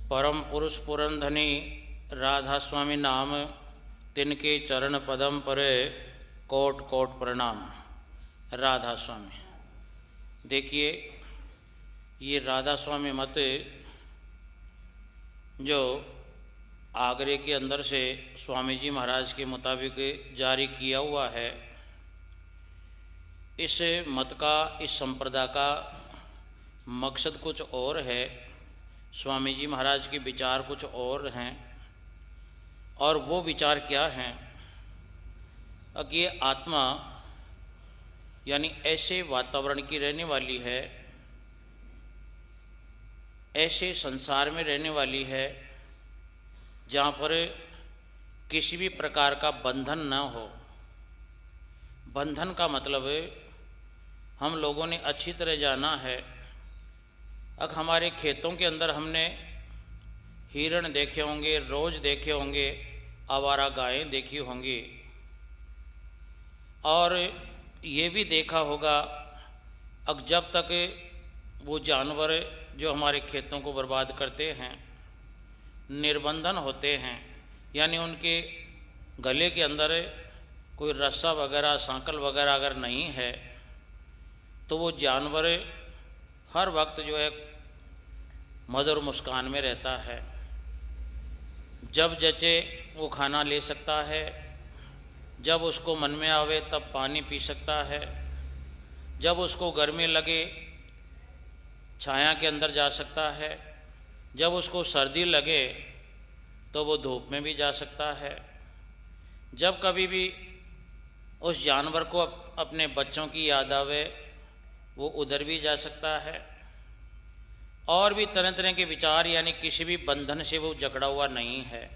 परम पुरुष पुरंधनी राधा स्वामी नाम, तिनके चरण पदम परे कोट कोट प्रणाम। राधा स्वामी, देखिए ये राधा स्वामी मत जो आगरे के अंदर से स्वामी जी महाराज के मुताबिक जारी किया हुआ है, इस मत का, इस संप्रदाय का मकसद कुछ और है। स्वामी जी महाराज के विचार कुछ और हैं, और वो विचार क्या हैं कि ये आत्मा यानी ऐसे वातावरण की रहने वाली है, ऐसे संसार में रहने वाली है जहाँ पर किसी भी प्रकार का बंधन न हो। बंधन का मतलब हम लोगों ने अच्छी तरह जाना है। अब हमारे खेतों के अंदर हमने हिरण देखे होंगे, रोज देखे होंगे, आवारा गायें देखी होंगी, और ये भी देखा होगा अब जब तक वो जानवर जो हमारे खेतों को बर्बाद करते हैं निर्बंधन होते हैं, यानी उनके गले के अंदर कोई रस्सा वगैरह, सांकल वगैरह अगर नहीं है, तो वो जानवर हर वक्त जो है मधुर मुस्कान में रहता है। जब जचे वो खाना ले सकता है, जब उसको मन में आवे तब पानी पी सकता है, जब उसको गर्मी लगे छाया के अंदर जा सकता है, जब उसको सर्दी लगे तो वो धूप में भी जा सकता है। जब कभी भी उस जानवर को अपने बच्चों की याद आवे वो उधर भी जा सकता है। और भी तरह तरह के विचार, यानी किसी भी बंधन से वो जकड़ा हुआ नहीं है।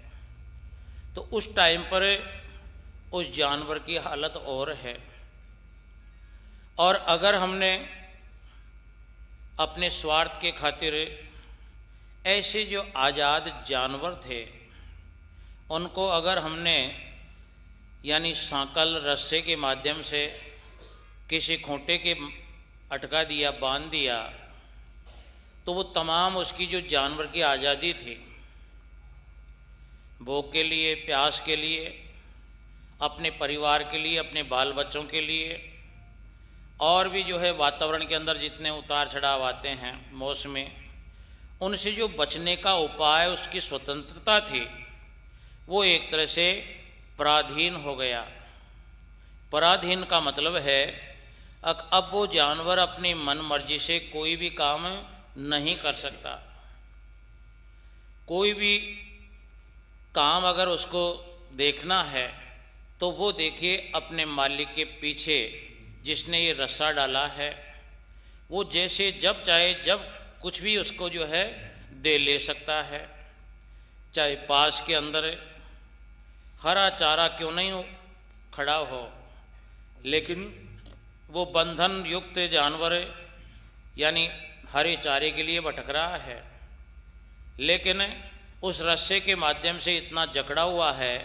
तो उस टाइम पर उस जानवर की हालत और है। और अगर हमने अपने स्वार्थ के खातिर ऐसे जो आज़ाद जानवर थे उनको अगर हमने यानी सांकल रस्से के माध्यम से किसी खूंटे के अटका दिया, बांध दिया, तो वो तमाम उसकी जो जानवर की आज़ादी थी, भूख के लिए, प्यास के लिए, अपने परिवार के लिए, अपने बाल बच्चों के लिए, और भी जो है वातावरण के अंदर जितने उतार चढ़ाव आते हैं मौसमें, उनसे जो बचने का उपाय, उसकी स्वतंत्रता थी, वो एक तरह से पराधीन हो गया। पराधीन का मतलब है अब वो जानवर अपनी मन मर्जी से कोई भी काम नहीं कर सकता। कोई भी काम अगर उसको देखना है तो वो देखिए अपने मालिक के पीछे जिसने ये रस्सा डाला है, वो जैसे जब चाहे जब कुछ भी उसको जो है दे ले सकता है। चाहे पास के अंदर हरा चारा क्यों नहीं खड़ा हो, लेकिन वो बंधन युक्त जानवर यानी हरे चारे के लिए भटक रहा है, लेकिन उस रस्से के माध्यम से इतना जकड़ा हुआ है,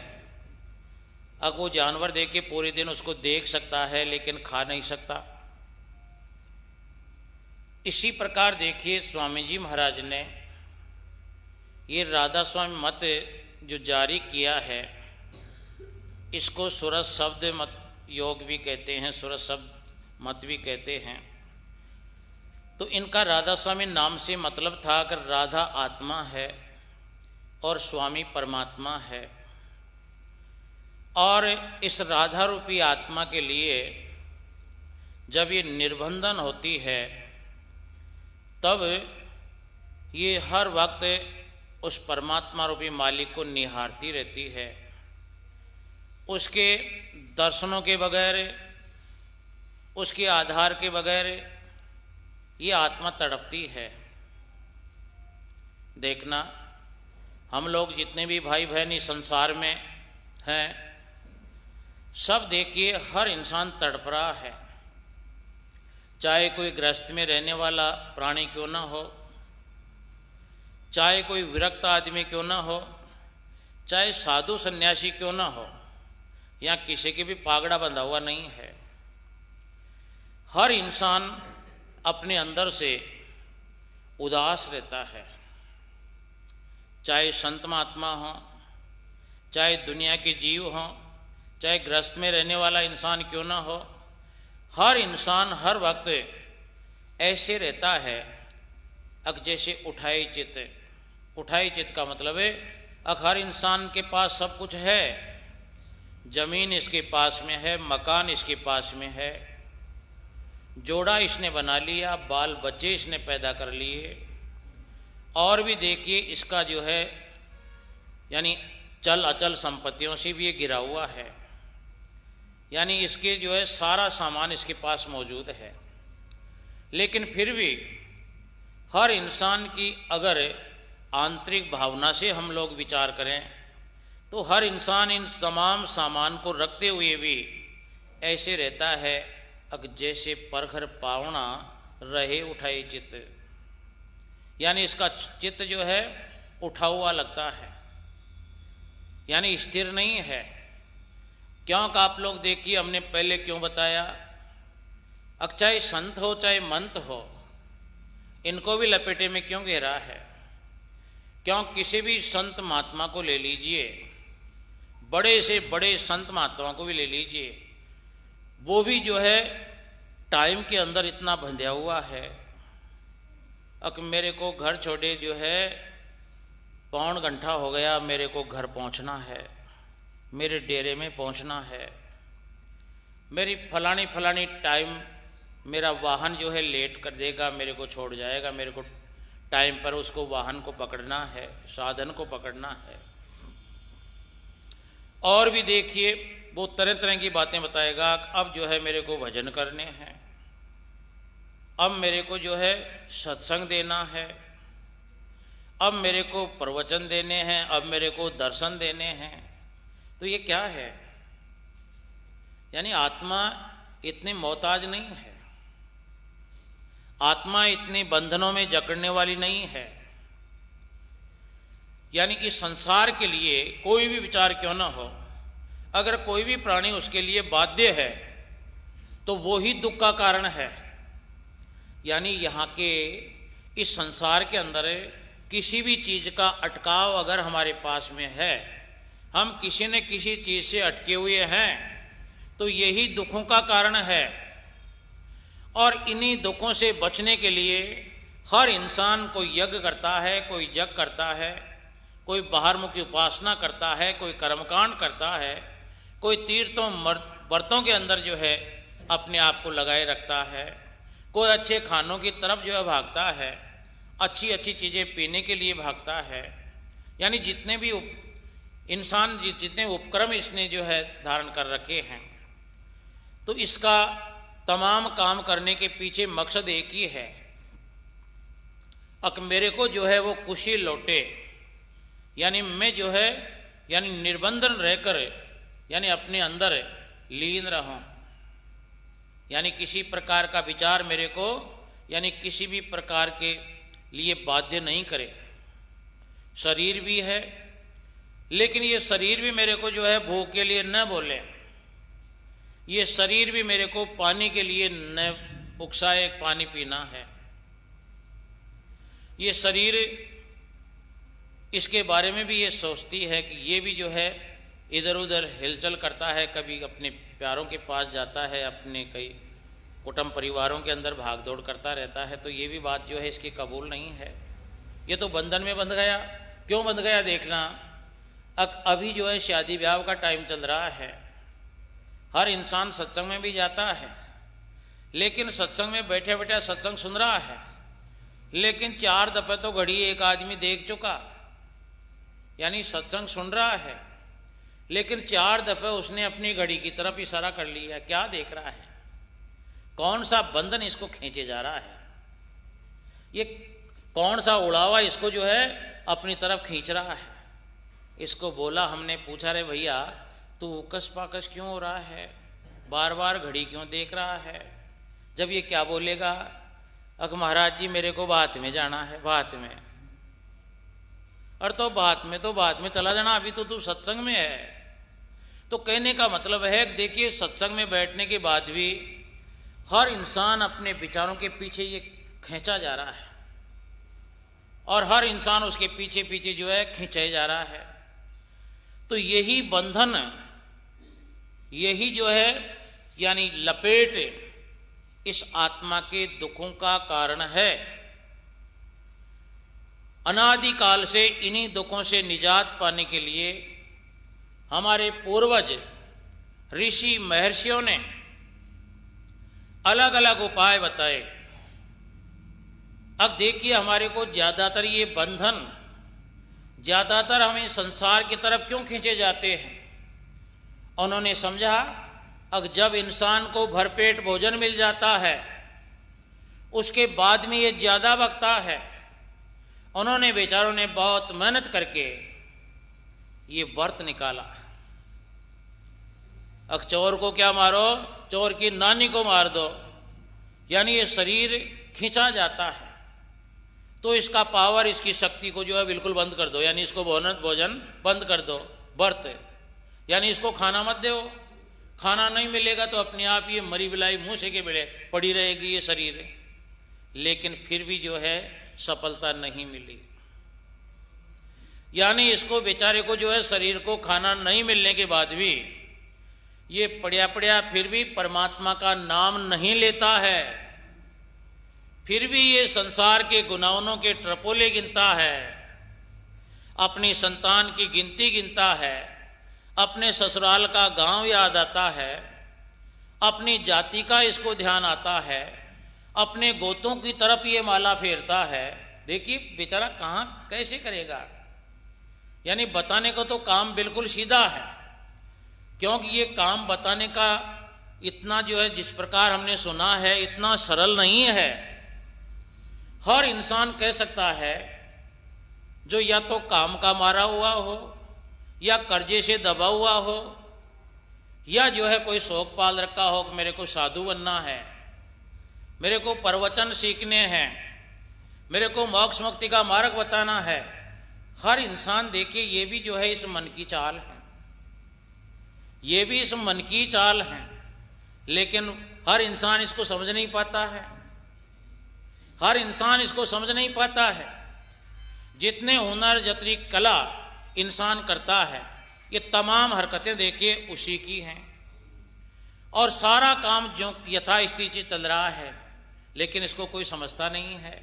अब वो जानवर देख के पूरे दिन उसको देख सकता है लेकिन खा नहीं सकता। इसी प्रकार देखिए स्वामी जी महाराज ने ये राधा स्वामी मत जो जारी किया है, इसको सुरस शब्द मत योग भी कहते हैं, सुरस शब्द मत भी कहते हैं। तो इनका राधा स्वामी नाम से मतलब था कि राधा आत्मा है और स्वामी परमात्मा है। और इस राधा रूपी आत्मा के लिए जब ये निर्बंधन होती है, तब ये हर वक्त उस परमात्मा रूपी मालिक को निहारती रहती है। उसके दर्शनों के बगैर, उसके आधार के बगैर ये आत्मा तड़पती है। देखना, हम लोग जितने भी भाई बहन इस संसार में हैं, सब देखिए हर इंसान तड़प रहा है। चाहे कोई गृहस्थ में रहने वाला प्राणी क्यों ना हो, चाहे कोई विरक्त आदमी क्यों ना हो, चाहे साधु सन्यासी क्यों ना हो, यहाँ किसी के भी पागड़ा बंधा हुआ नहीं है। हर इंसान अपने अंदर से उदास रहता है। चाहे संत महात्मा हों, चाहे दुनिया के जीव हों, चाहे गृहस्थ में रहने वाला इंसान क्यों ना हो, हर इंसान हर वक्त ऐसे रहता है अक जैसे उठाई चित्त। उठाई चित्त का मतलब है अक हर इंसान के पास सब कुछ है, जमीन इसके पास में है, मकान इसके पास में है, जोड़ा इसने बना लिया, बाल बच्चे इसने पैदा कर लिए, और भी देखिए इसका जो है यानी चल अचल संपत्तियों से भी ये घिरा हुआ है, यानी इसके जो है सारा सामान इसके पास मौजूद है। लेकिन फिर भी हर इंसान की अगर आंतरिक भावना से हम लोग विचार करें तो हर इंसान इन तमाम सामान को रखते हुए भी ऐसे रहता है अग जैसे परखर पावना रहे उठाए चित्त, यानी इसका चित्त जो है उठा हुआ लगता है, यानी स्थिर नहीं है। क्योंकि आप लोग देखिए हमने पहले क्यों बताया, अब चाहे संत हो चाहे मंत हो, इनको भी लपेटे में क्यों घेरा है? क्यों किसी भी संत महात्मा को ले लीजिए, बड़े से बड़े संत महात्मा को भी ले लीजिए, वो भी जो है टाइम के अंदर इतना बंधा हुआ है। अब मेरे को घर छोड़े जो है 1 घंटा हो गया, मेरे को घर पहुंचना है, मेरे डेरे में पहुंचना है, मेरी फलानी फलानी टाइम मेरा वाहन जो है लेट कर देगा, मेरे को छोड़ जाएगा, मेरे को टाइम पर उसको वाहन को पकड़ना है, साधन को पकड़ना है। और भी देखिए वो तरह तरह की बातें बताएगा। अब जो है मेरे को भजन करने हैं, अब मेरे को जो है सत्संग देना है, अब मेरे को प्रवचन देने हैं, अब मेरे को दर्शन देने हैं। तो ये क्या है? यानी आत्मा इतनी मोहताज नहीं है, आत्मा इतनी बंधनों में जकड़ने वाली नहीं है। यानी इस संसार के लिए कोई भी विचार क्यों ना हो, अगर कोई भी प्राणी उसके लिए बाध्य है तो वो ही दुख का कारण है। यानी यहाँ के इस संसार के अंदर किसी भी चीज़ का अटकाव अगर हमारे पास में है, हम किसी न किसी चीज़ से अटके हुए हैं, तो यही दुखों का कारण है। और इन्हीं दुखों से बचने के लिए हर इंसान कोई यज्ञ करता है, कोई जग करता है, कोई बाहरमुखी उपासना करता है, कोई कर्मकांड करता है, कोई तीर्थों व्रतों के अंदर जो है अपने आप को लगाए रखता है, कोई अच्छे खानों की तरफ जो है भागता है, अच्छी अच्छी चीज़ें पीने के लिए भागता है। यानी जितने भी इंसान जितने उपक्रम इसने जो है धारण कर रखे हैं, तो इसका तमाम काम करने के पीछे मकसद एक ही है, अक मेरे को जो है वो खुशी लौटे, यानी मैं जो है यानी निर्बंधन रहकर यानी अपने अंदर लीन रहूं, यानी किसी प्रकार का विचार मेरे को यानी किसी भी प्रकार के लिए बाध्य नहीं करे। शरीर भी है, लेकिन ये शरीर भी मेरे को जो है भूख के लिए न बोले, ये शरीर भी मेरे को पानी के लिए न उकसाए, पानी पीना है। ये शरीर इसके बारे में भी ये सोचती है कि ये भी जो है इधर उधर हिलचल करता है, कभी अपने प्यारों के पास जाता है, अपने कई कुटुंब परिवारों के अंदर भाग दौड़ करता रहता है। तो ये भी बात जो है इसकी कबूल नहीं है। ये तो बंधन में बंध गया। क्यों बंध गया देखना, अभी जो है शादी ब्याह का टाइम चल रहा है, हर इंसान सत्संग में भी जाता है, लेकिन सत्संग में बैठे बैठे सत्संग सुन रहा है, लेकिन 4 दफे तो घड़ी एक आदमी देख चुका, यानी सत्संग सुन रहा है, लेकिन 4 दफे उसने अपनी घड़ी की तरफ इशारा कर लिया। क्या देख रहा है? कौन सा बंधन इसको खींचे जा रहा है? ये कौन सा उड़ावा इसको जो है अपनी तरफ खींच रहा है? इसको बोला, हमने पूछा, रे भैया तू उकस पाकस क्यों हो रहा है, बार बार घड़ी क्यों देख रहा है? जब ये क्या बोलेगा, अक महाराज जी मेरे को बात में जाना है, बात में। और तो बात में चला जाना, अभी तो तू सत्संग में है। तो कहने का मतलब है, देखिए सत्संग में बैठने के बाद भी हर इंसान अपने विचारों के पीछे ये खींचा जा रहा है। और हर इंसान उसके पीछे पीछे जो है खींचे जा रहा है। तो यही बंधन, यही जो है यानी लपेट इस आत्मा के दुखों का कारण है। अनादिकाल से इन्हीं दुखों से निजात पाने के लिए हमारे पूर्वज ऋषि महर्षियों ने अलग अलग उपाय बताए। अब देखिए, हमारे को ज़्यादातर ये बंधन, ज़्यादातर हमें संसार की तरफ क्यों खींचे जाते हैं। उन्होंने समझा, अब जब इंसान को भरपेट भोजन मिल जाता है उसके बाद में ये ज़्यादा बकता है। उन्होंने बेचारों ने बहुत मेहनत करके ये व्रत निकाला। अब चोर को क्या मारो, चोर की नानी को मार दो, यानी ये शरीर खींचा जाता है। तो इसका पावर, इसकी शक्ति को जो है बिल्कुल बंद कर दो, यानी इसको भोजन बंद कर दो। व्रत यानी इसको खाना मत दो। खाना नहीं मिलेगा तो अपने आप ये मरी बिलाई मुंह से के बिले पड़ी रहेगी ये शरीर। लेकिन फिर भी जो है सफलता नहीं मिली। यानी इसको बेचारे को जो है शरीर को खाना नहीं मिलने के बाद भी ये पड़िया पड़िया फिर भी परमात्मा का नाम नहीं लेता है। फिर भी ये संसार के गुनाहों के ट्रपोले गिनता है, अपनी संतान की गिनती गिनता है, अपने ससुराल का गांव याद आता है, अपनी जाति का इसको ध्यान आता है, अपने गोतों की तरफ ये माला फेरता है। देखिए बेचारा कहाँ कैसे करेगा। यानी बताने को तो काम बिल्कुल सीधा है, क्योंकि ये काम बताने का इतना जो है जिस प्रकार हमने सुना है इतना सरल नहीं है। हर इंसान कह सकता है जो या तो काम का मारा हुआ हो, या कर्जे से दबा हुआ हो, या जो है कोई शौक पाल रखा हो कि मेरे को साधु बनना है, मेरे को प्रवचन सीखने हैं, मेरे को मोक्ष मुक्ति का मार्ग बताना है। हर इंसान देखिए ये भी जो है इस मन की चाल है, ये भी इस मन की चाल है। लेकिन हर इंसान इसको समझ नहीं पाता है, हर इंसान इसको समझ नहीं पाता है। जितने हुनर जितनी कला इंसान करता है ये तमाम हरकतें देखिए उसी की हैं, और सारा काम जो यथास्थिति चल रहा है, लेकिन इसको कोई समझता नहीं है।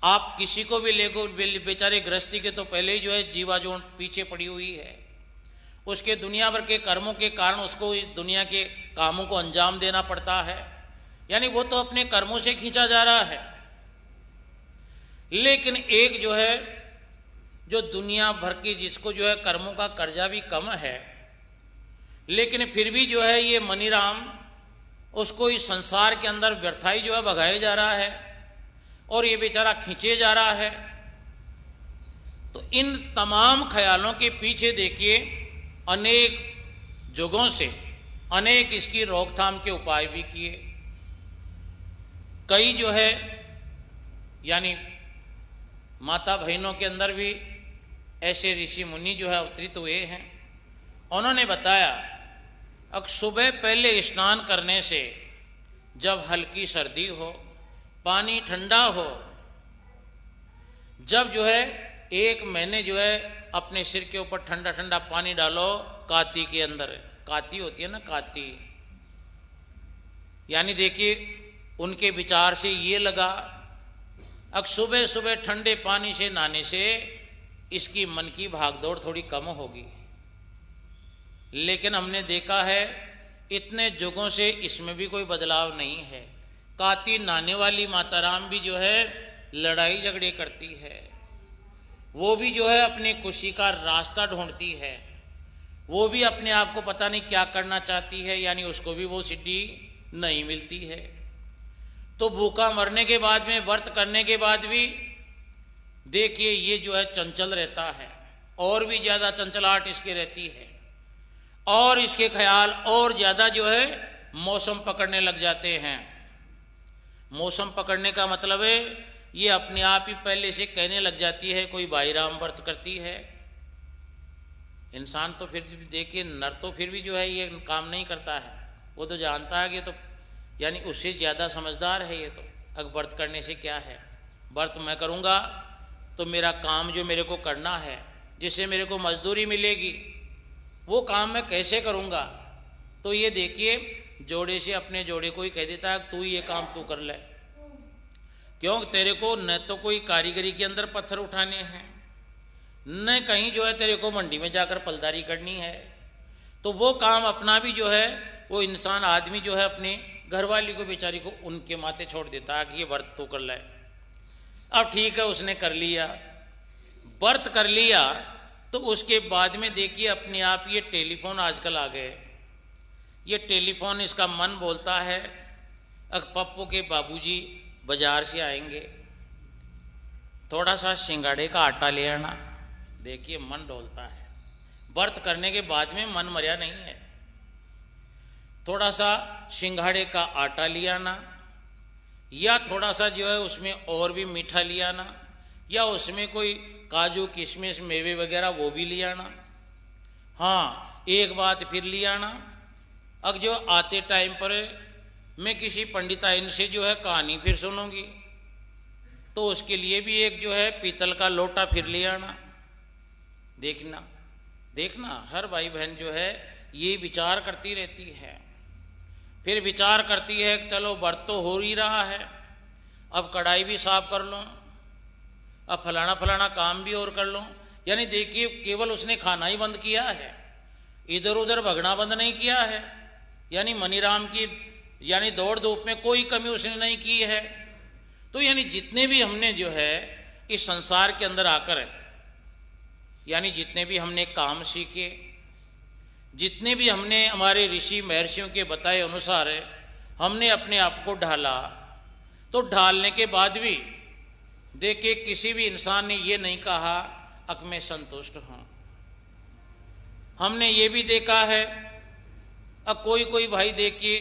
आप किसी को भी ले गो, बेचारे गृहस्थी के तो पहले ही जो है जीवा जो पीछे पड़ी हुई है, उसके दुनिया भर के कर्मों के कारण उसको इस दुनिया के कामों को अंजाम देना पड़ता है। यानी वो तो अपने कर्मों से खींचा जा रहा है। लेकिन एक जो है जो दुनिया भर की, जिसको जो है कर्मों का कर्जा भी कम है, लेकिन फिर भी जो है ये मनीराम उसको इस संसार के अंदर व्यर्थाई जो है भगाया जा रहा है, और ये बेचारा खींचे जा रहा है। तो इन तमाम ख्यालों के पीछे देखिए अनेक जुगों से अनेक इसकी रोकथाम के उपाय भी किए। कई जो है यानी माता बहनों के अंदर भी ऐसे ऋषि मुनि जो है अवतरित हुए हैं। उन्होंने बताया अब सुबह पहले स्नान करने से जब हल्की सर्दी हो, पानी ठंडा हो, जब जो है 1 महीने जो है अपने सिर के ऊपर ठंडा ठंडा पानी डालो काती के अंदर। काती होती है ना, काती, यानी देखिए उनके विचार से ये लगा अब सुबह सुबह ठंडे पानी से नहाने से इसकी मन की भागदौड़ थोड़ी कम होगी। लेकिन हमने देखा है इतने जुगों से इसमें भी कोई बदलाव नहीं है। काती नहाने वाली माता राम भी जो है लड़ाई झगड़े करती है, वो भी जो है अपनी खुशी का रास्ता ढूंढती है, वो भी अपने आप को पता नहीं क्या करना चाहती है, यानी उसको भी वो सिद्धि नहीं मिलती है। तो भूखा मरने के बाद में, व्रत करने के बाद भी देखिए ये जो है चंचल रहता है, और भी ज़्यादा चंचलाहट इसकी रहती है, और इसके ख्याल और ज़्यादा जो है मौसम पकड़ने लग जाते हैं। मौसम पकड़ने का मतलब है ये अपने आप ही पहले से कहने लग जाती है कोई भाई राम व्रत करती है। इंसान तो फिर देखिए नर तो फिर भी जो है ये काम नहीं करता है, वो तो जानता है कि तो यानी उससे ज़्यादा समझदार है ये तो, अब व्रत करने से क्या है। व्रत मैं करूँगा तो मेरा काम जो मेरे को करना है, जिससे मेरे को मजदूरी मिलेगी, वो काम मैं कैसे करूँगा। तो ये देखिए जोड़े से अपने जोड़े को ही कह देता है तू ये काम तू कर ले, क्यों तेरे को न तो कोई कारीगरी के अंदर पत्थर उठाने हैं, न कहीं जो है तेरे को मंडी में जाकर पलदारी करनी है। तो वो काम अपना भी जो है वो इंसान आदमी जो है अपने घरवाली को बेचारी को उनके माथे छोड़ देता है कि ये व्रत तो कर ले। अब ठीक है उसने कर लिया, व्रत कर लिया, तो उसके बाद में देखिए अपने आप ये टेलीफोन आजकल आ गए। ये टेलीफोन इसका मन बोलता है पप्पू के बाबूजी बाजार से आएंगे, थोड़ा सा सिंगाड़े का आटा ले आना। देखिए मन डोलता है, व्रत करने के बाद में मन मर्या नहीं है। थोड़ा सा सिंघाड़े का आटा ले आना, या थोड़ा सा जो है उसमें और भी मीठा ले आना, या उसमें कोई काजू किशमिश मेवे वगैरह वो भी ले आना। हाँ एक बात फिर ले आना, अब जो आते टाइम पर मैं किसी पंडिताइन से जो है कहानी फिर सुनूंगी, तो उसके लिए भी एक जो है पीतल का लोटा फिर ले आना। देखना देखना हर भाई बहन जो है ये विचार करती रहती है, फिर विचार करती है कि चलो व्रत तो हो ही रहा है, अब कढ़ाई भी साफ कर लो, अब फलाना फलाना काम भी और कर लो। यानी देखिए केवल उसने खाना ही बंद किया है, इधर उधर भगना बंद नहीं किया है। यानी मनीराम की यानी दौड़ धूप में कोई कमी उसने नहीं की है। तो यानी जितने भी हमने जो है इस संसार के अंदर आकर यानी जितने भी हमने काम सीखे, जितने भी हमने हमारे ऋषि महर्षियों के बताए अनुसार हमने अपने आप को ढाला, तो ढालने के बाद भी देखिए किसी भी इंसान ने ये नहीं कहा अब मैं संतुष्ट हूँ। हमने ये भी देखा है अब कोई कोई भाई देखिए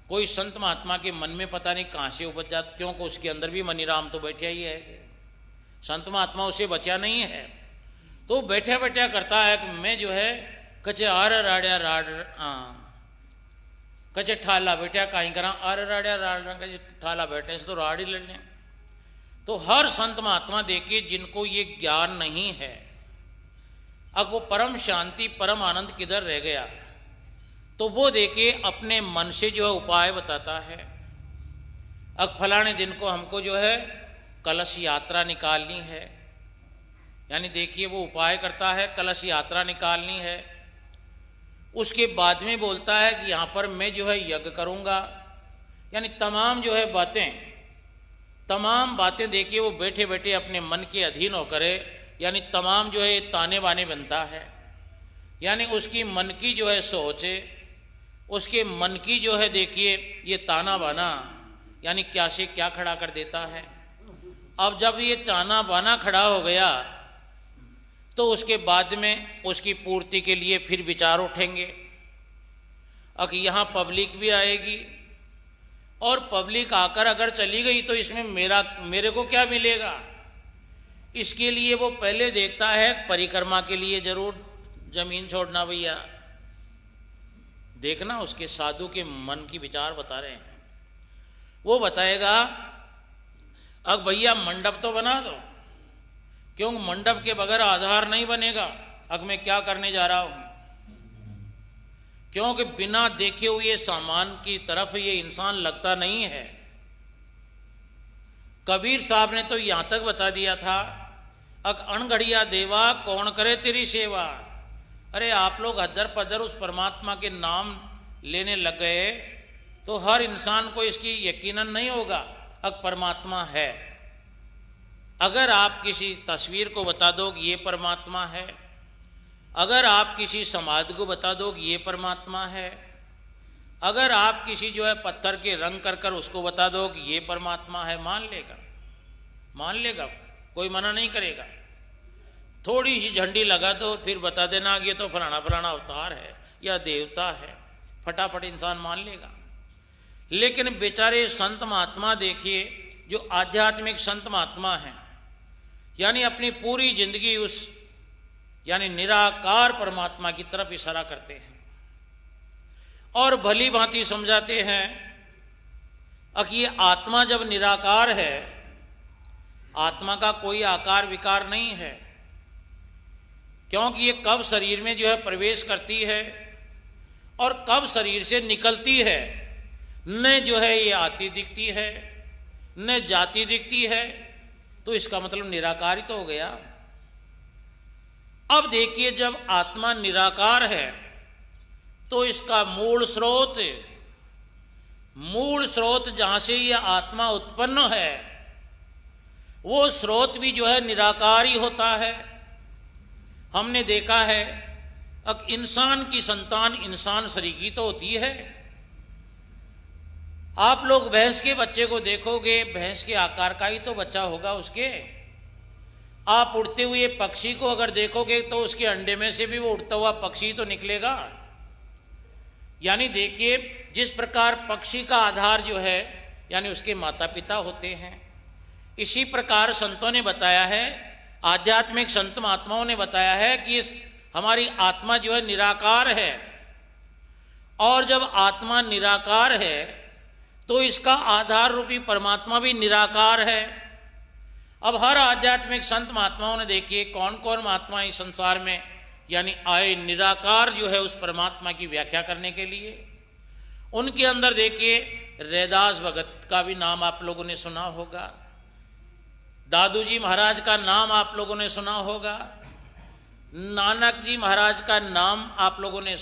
कोई संत महात्मा के मन में पता नहीं कहाँ से उपज जाता, क्योंकि उसके अंदर भी मनीराम तो बैठा ही है, संत महात्मा उसे बचा नहीं है। तो बैठा बैठा करता है कि मैं जो है कचे आर राड़िया राड कचे ठाला बैठा कहीं करा आर राड़िया राड कचे ठाला बैठे तो राड़ ही लड़ने। तो हर संत महात्मा देखिए जिनको ये ज्ञान नहीं है, अब वो परम शांति परम आनंद किधर रह गया, तो वो देखिए अपने मन से जो है उपाय बताता है। अब फलाने दिन को हमको जो है कलश यात्रा निकालनी है, यानी देखिए वो उपाय करता है कलश यात्रा निकालनी है। उसके बाद में बोलता है कि यहाँ पर मैं जो है यज्ञ करूँगा, यानी तमाम जो है तमाम बातें देखिए वो बैठे बैठे अपने मन के अधीन होकर यानी तमाम जो है ताने बाने बनता है। यानी उसकी मन की जो है सोच, उसके मन की जो है देखिए ये ताना बाना यानी क्या से क्या खड़ा कर देता है। अब जब ये ताना बाना खड़ा हो गया तो उसके बाद में उसकी पूर्ति के लिए फिर विचार उठेंगे। अब यहाँ पब्लिक भी आएगी और पब्लिक आकर अगर चली गई तो इसमें मेरे को क्या मिलेगा। इसके लिए वो पहले देखता है परिक्रमा के लिए जरूर जमीन छोड़ना भैया। देखना उसके साधु के मन की विचार बता रहे हैं, वो बताएगा अब भैया मंडप तो बना दो, क्यों मंडप के बगैर आधार नहीं बनेगा। अब मैं क्या करने जा रहा हूं, क्योंकि बिना देखे हुए सामान की तरफ ये इंसान लगता नहीं है। कबीर साहब ने तो यहां तक बता दिया था अक अणघड़िया देवा कौन करे तेरी सेवा। अरे आप लोग हदर पदर उस परमात्मा के नाम लेने लग गए तो हर इंसान को इसकी यकीनन नहीं होगा अब परमात्मा है। अगर आप किसी तस्वीर को बता दो कि ये परमात्मा है, अगर आप किसी समाधि को बता दो कि ये परमात्मा है, अगर आप किसी जो है पत्थर के रंग कर कर उसको बता दो कि ये परमात्मा है, मान लेगा, कोई मना नहीं करेगा। थोड़ी सी झंडी लगा दो फिर बता देना कि ये तो फलाना फलाना अवतार है या देवता है, फटाफट इंसान मान लेगा। लेकिन बेचारे संत महात्मा देखिए जो आध्यात्मिक संत महात्मा हैं, यानी अपनी पूरी जिंदगी उस यानी निराकार परमात्मा की तरफ इशारा करते हैं और भली भांति समझाते हैं कि ये आत्मा जब निराकार है आत्मा का कोई आकार विकार नहीं है, क्योंकि ये कब शरीर में जो है प्रवेश करती है और कब शरीर से निकलती है, न जो है ये आती दिखती है न जाती दिखती है, तो इसका मतलब निराकार ही तो हो गया। अब देखिए, जब आत्मा निराकार है तो इसका मूल स्रोत जहां से यह आत्मा उत्पन्न है, वो स्रोत भी जो है निराकार ही होता है। हमने देखा है अब इंसान की संतान इंसान सरीकी तो होती है। आप लोग भैंस के बच्चे को देखोगे, भैंस के आकार का ही तो बच्चा होगा उसके। आप उड़ते हुए पक्षी को अगर देखोगे तो उसके अंडे में से भी वो उड़ता हुआ पक्षी तो निकलेगा। यानी देखिए, जिस प्रकार पक्षी का आधार जो है यानी उसके माता पिता होते हैं, इसी प्रकार संतों ने बताया है, आध्यात्मिक संत महात्माओं ने बताया है कि हमारी आत्मा जो है निराकार है, और जब आत्मा निराकार है तो इसका आधार रूपी परमात्मा भी निराकार है। अब हर आध्यात्मिक संत महात्माओं ने देखिए कौन कौन महात्मा इस संसार में यानी आए निराकार जो है उस परमात्मा की व्याख्या करने के लिए। उनके अंदर देखिए रैदास भगत का भी नाम आप लोगों ने सुना होगा, दादू जी महाराज का नाम आप लोगों ने सुना होगा, नानक जी महाराज का नाम आप लोगों ने,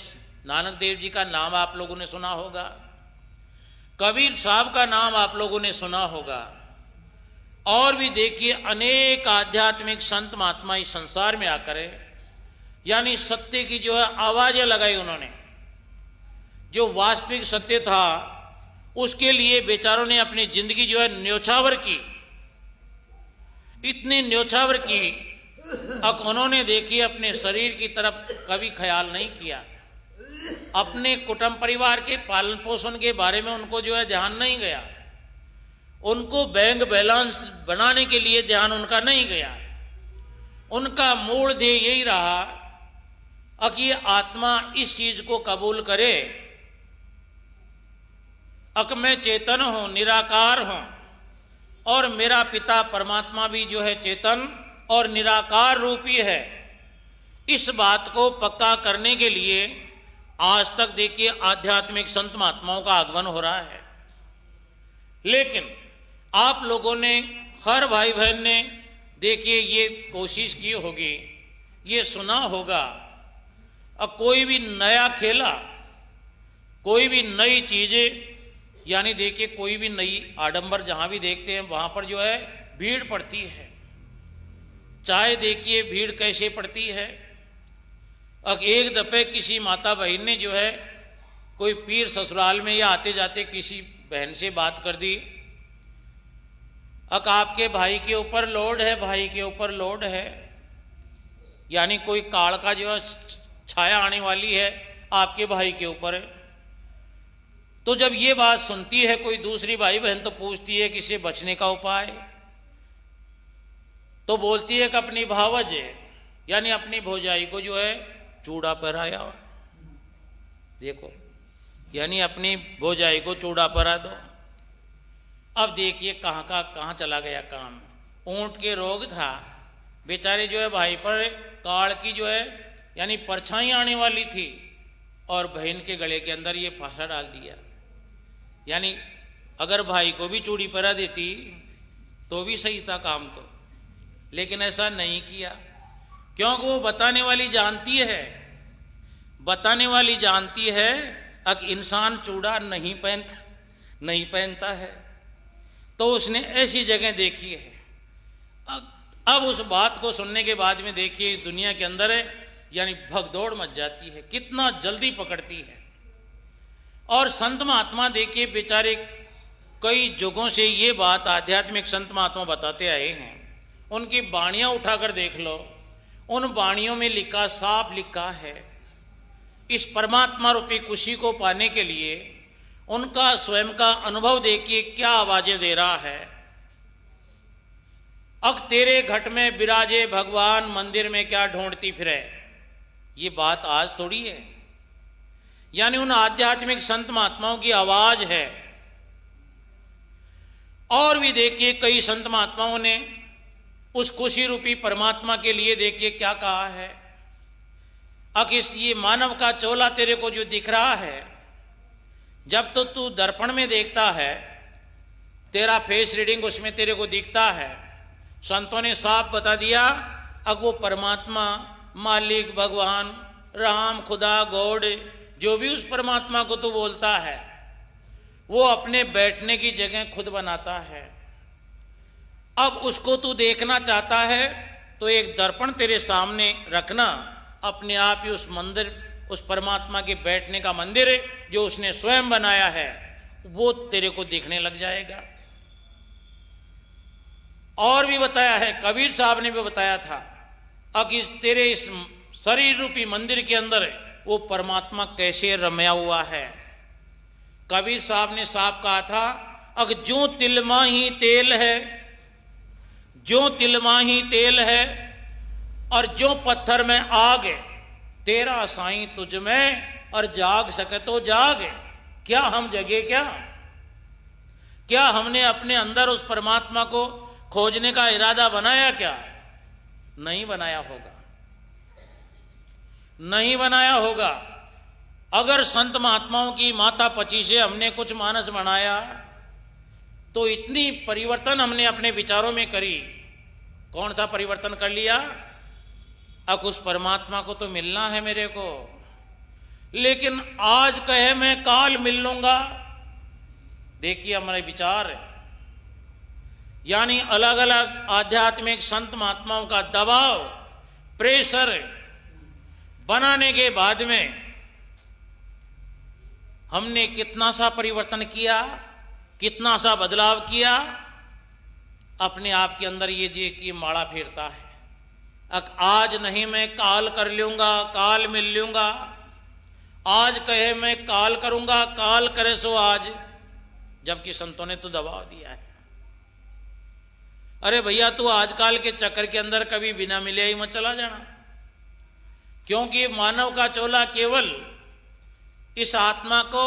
नानक देव जी का नाम आप लोगों ने सुना होगा, कबीर साहब का नाम आप लोगों ने सुना होगा, और भी देखिए अनेक आध्यात्मिक संत महात्मा इस संसार में आकर यानी सत्य की जो है आवाजें लगाई उन्होंने। जो वास्तविक सत्य था उसके लिए बेचारों ने अपनी जिंदगी जो है न्योछावर की, इतनी न्योछावर की। अब उन्होंने देखिए अपने शरीर की तरफ कभी ख्याल नहीं किया, अपने कुटुंब परिवार के पालन पोषण के बारे में उनको जो है ध्यान नहीं गया, उनको बैंक बैलेंस बनाने के लिए ध्यान उनका नहीं गया। उनका मूल ध्येय यही रहा कि आत्मा इस चीज को कबूल करे अक मैं चेतन हूं, निराकार हूं, और मेरा पिता परमात्मा भी जो है चेतन और निराकार रूपी है। इस बात को पक्का करने के लिए आज तक देखिए आध्यात्मिक संत महात्माओं का आगमन हो रहा है। लेकिन आप लोगों ने, हर भाई बहन ने देखिए ये कोशिश की होगी, ये सुना होगा, अब कोई भी नया खेला, कोई भी नई चीजें यानी देखिए कोई भी नई आडंबर जहां भी देखते हैं वहां पर जो है भीड़ पड़ती है। चाहे देखिए भीड़ कैसे पड़ती है। अब एक दफे किसी माता बहन ने जो है कोई पीर ससुराल में या आते जाते किसी बहन से बात कर दी, अब आपके भाई के ऊपर लोड है, भाई के ऊपर लोड है, यानी कोई काल का जो है छाया आने वाली है आपके भाई के ऊपर। तो जब ये बात सुनती है कोई दूसरी भाई बहन तो पूछती है कि इससे बचने का उपाय, तो बोलती है कि अपनी भावज यानी अपनी भौजाई को जो है चूड़ा पहराया, देखो यानी अपनी भौजाई को चूड़ा पहरा दो। अब देखिए कहाँ चला गया काम। ऊंट के रोग था, बेचारे जो है भाई पर काल की जो है यानी परछाई आने वाली थी, और बहन के गले के अंदर ये फांसा डाल दिया। यानी अगर भाई को भी चूड़ी पहरा देती तो भी सही था काम तो, लेकिन ऐसा नहीं किया, क्योंकि वो बताने वाली जानती है अब इंसान चूड़ा नहीं पहनता है, तो उसने ऐसी जगह देखी है। अब उस बात को सुनने के बाद में देखिए दुनिया के अंदर यानी भगदौड़ मच जाती है, कितना जल्दी पकड़ती है। और संत महात्मा देखिए बेचारे कई जुगों से ये बात आध्यात्मिक संत महात्मा बताते आए हैं। उनकी बाणियां उठाकर देख लो, उन बाणियों में लिखा, साफ लिखा है, इस परमात्मा रूपी खुशी को पाने के लिए उनका स्वयं का अनुभव देखिए क्या आवाजें दे रहा है। अग तेरे घट में विराजे भगवान, मंदिर में क्या ढूंढती फिरे। ये बात आज थोड़ी है, यानी उन आध्यात्मिक संत महात्माओं की आवाज है। और भी देखिए कई संत महात्माओं ने उस खुशी रूपी परमात्मा के लिए देखिए क्या कहा है। अब इस ये मानव का चोला तेरे को जो दिख रहा है, जब तो तू दर्पण में देखता है, तेरा फेस रीडिंग उसमें तेरे को दिखता है, संतों ने साफ बता दिया, अब वो परमात्मा, मालिक, भगवान, राम, खुदा, गॉड, जो भी उस परमात्मा को तू बोलता है, वो अपने बैठने की जगह खुद बनाता है। अब उसको तू देखना चाहता है तो एक दर्पण तेरे सामने रखना, अपने आप ही उस मंदिर, उस परमात्मा के बैठने का मंदिर है जो उसने स्वयं बनाया है, वो तेरे को दिखने लग जाएगा। और भी बताया है, कबीर साहब ने भी बताया था, अब इस तेरे इस शरीर रूपी मंदिर के अंदर वो परमात्मा कैसे रमया हुआ है। कबीर साहब ने साफ कहा था, अग जो तिलमा ही तेल है, जो तिलमा ही तेल है, और जो पत्थर में आग है, तेरा साईं तुझ में और जाग सके तो जाग। क्या हम जगे क्या? क्या हमने अपने अंदर उस परमात्मा को खोजने का इरादा बनाया क्या? नहीं बनाया होगा, नहीं बनाया होगा। अगर संत महात्माओं की माता पची से हमने कुछ मानस बनाया तो इतनी परिवर्तन हमने अपने विचारों में करी। कौन सा परिवर्तन कर लिया? अब उस परमात्मा को तो मिलना है मेरे को, लेकिन आज कहे मैं काल मिल लूंगा। देखिए हमारे विचार, यानी अलग अलग आध्यात्मिक संत महात्माओं का दबाव, प्रेशर बनाने के बाद में हमने कितना सा परिवर्तन किया, कितना सा बदलाव किया अपने आप के अंदर। ये जे कि माड़ा फेरता है, आज नहीं मैं काल कर लूंगा, काल मिल लूंगा। आज कहे मैं काल करूंगा, काल करे सो आज, जबकि संतों ने तो दबाव दिया है। अरे भैया तू आजकल के चक्कर के अंदर कभी बिना मिले ही मत चला जाना, क्योंकि मानव का चोला केवल इस आत्मा को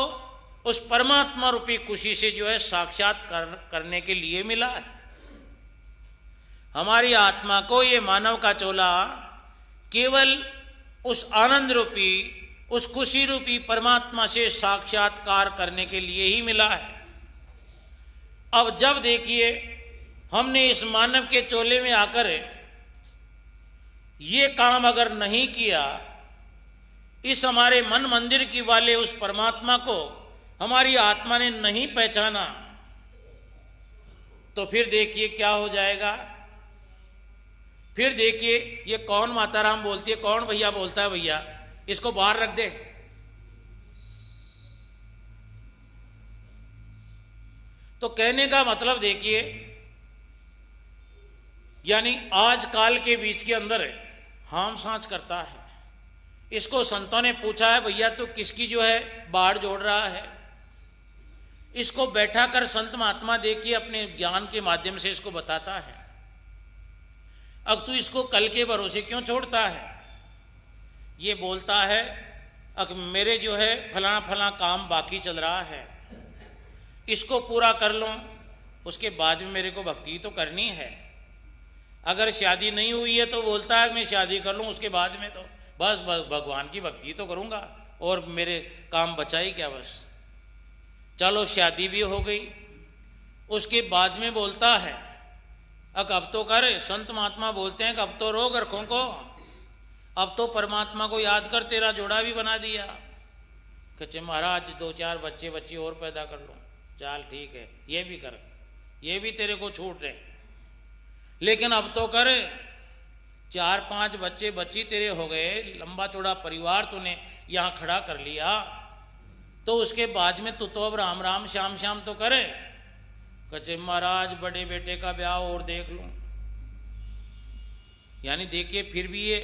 उस परमात्मा रूपी खुशी से जो है साक्षात करने के लिए मिला है। हमारी आत्मा को ये मानव का चोला केवल उस आनंद रूपी, उस खुशी रूपी परमात्मा से साक्षात्कार करने के लिए ही मिला है। अब जब देखिए हमने इस मानव के चोले में आकर ये काम अगर नहीं किया, इस हमारे मन मंदिर की वाले उस परमात्मा को हमारी आत्मा ने नहीं पहचाना, तो फिर देखिए क्या हो जाएगा। फिर देखिए ये कौन माताराम बोलती है, कौन भैया बोलता है, भैया इसको बाहर रख दे। तो कहने का मतलब देखिए, यानी आज काल के बीच के अंदर हाम सांच करता है। इसको संतों ने पूछा है, भैया तो किसकी जो है बाढ़ जोड़ रहा है। इसको बैठा कर संत महात्मा देखिए अपने ज्ञान के माध्यम से इसको बताता है। अब तू इसको कल के भरोसे क्यों छोड़ता है? ये बोलता है अब मेरे जो है फलाना फलाना काम बाकी चल रहा है, इसको पूरा कर लूँ, उसके बाद में मेरे को भक्ति तो करनी है। अगर शादी नहीं हुई है तो बोलता है मैं शादी कर लूँ, उसके बाद में तो बस भगवान की भक्ति तो करूँगा और मेरे काम बचा ही क्या। बस चलो शादी भी हो गई, उसके बाद में बोलता है अब तो कर। संत महात्मा बोलते हैं कि अब तो रो गरखों को, अब तो परमात्मा को याद कर, तेरा जोड़ा भी बना दिया। कच्चे महाराज 2-4 बच्चे बच्ची और पैदा कर लो, चल ठीक है ये भी कर, ये भी तेरे को छूट रहे, लेकिन अब तो कर। 4-5 बच्चे बच्ची तेरे हो गए, लंबा चौड़ा परिवार तूने यहाँ खड़ा कर लिया, तो उसके बाद में तू तो अब राम राम श्याम श्याम तो करे। कच्चे महाराज बड़े बेटे का ब्याह और देख लूं। यानी देखिए फिर भी ये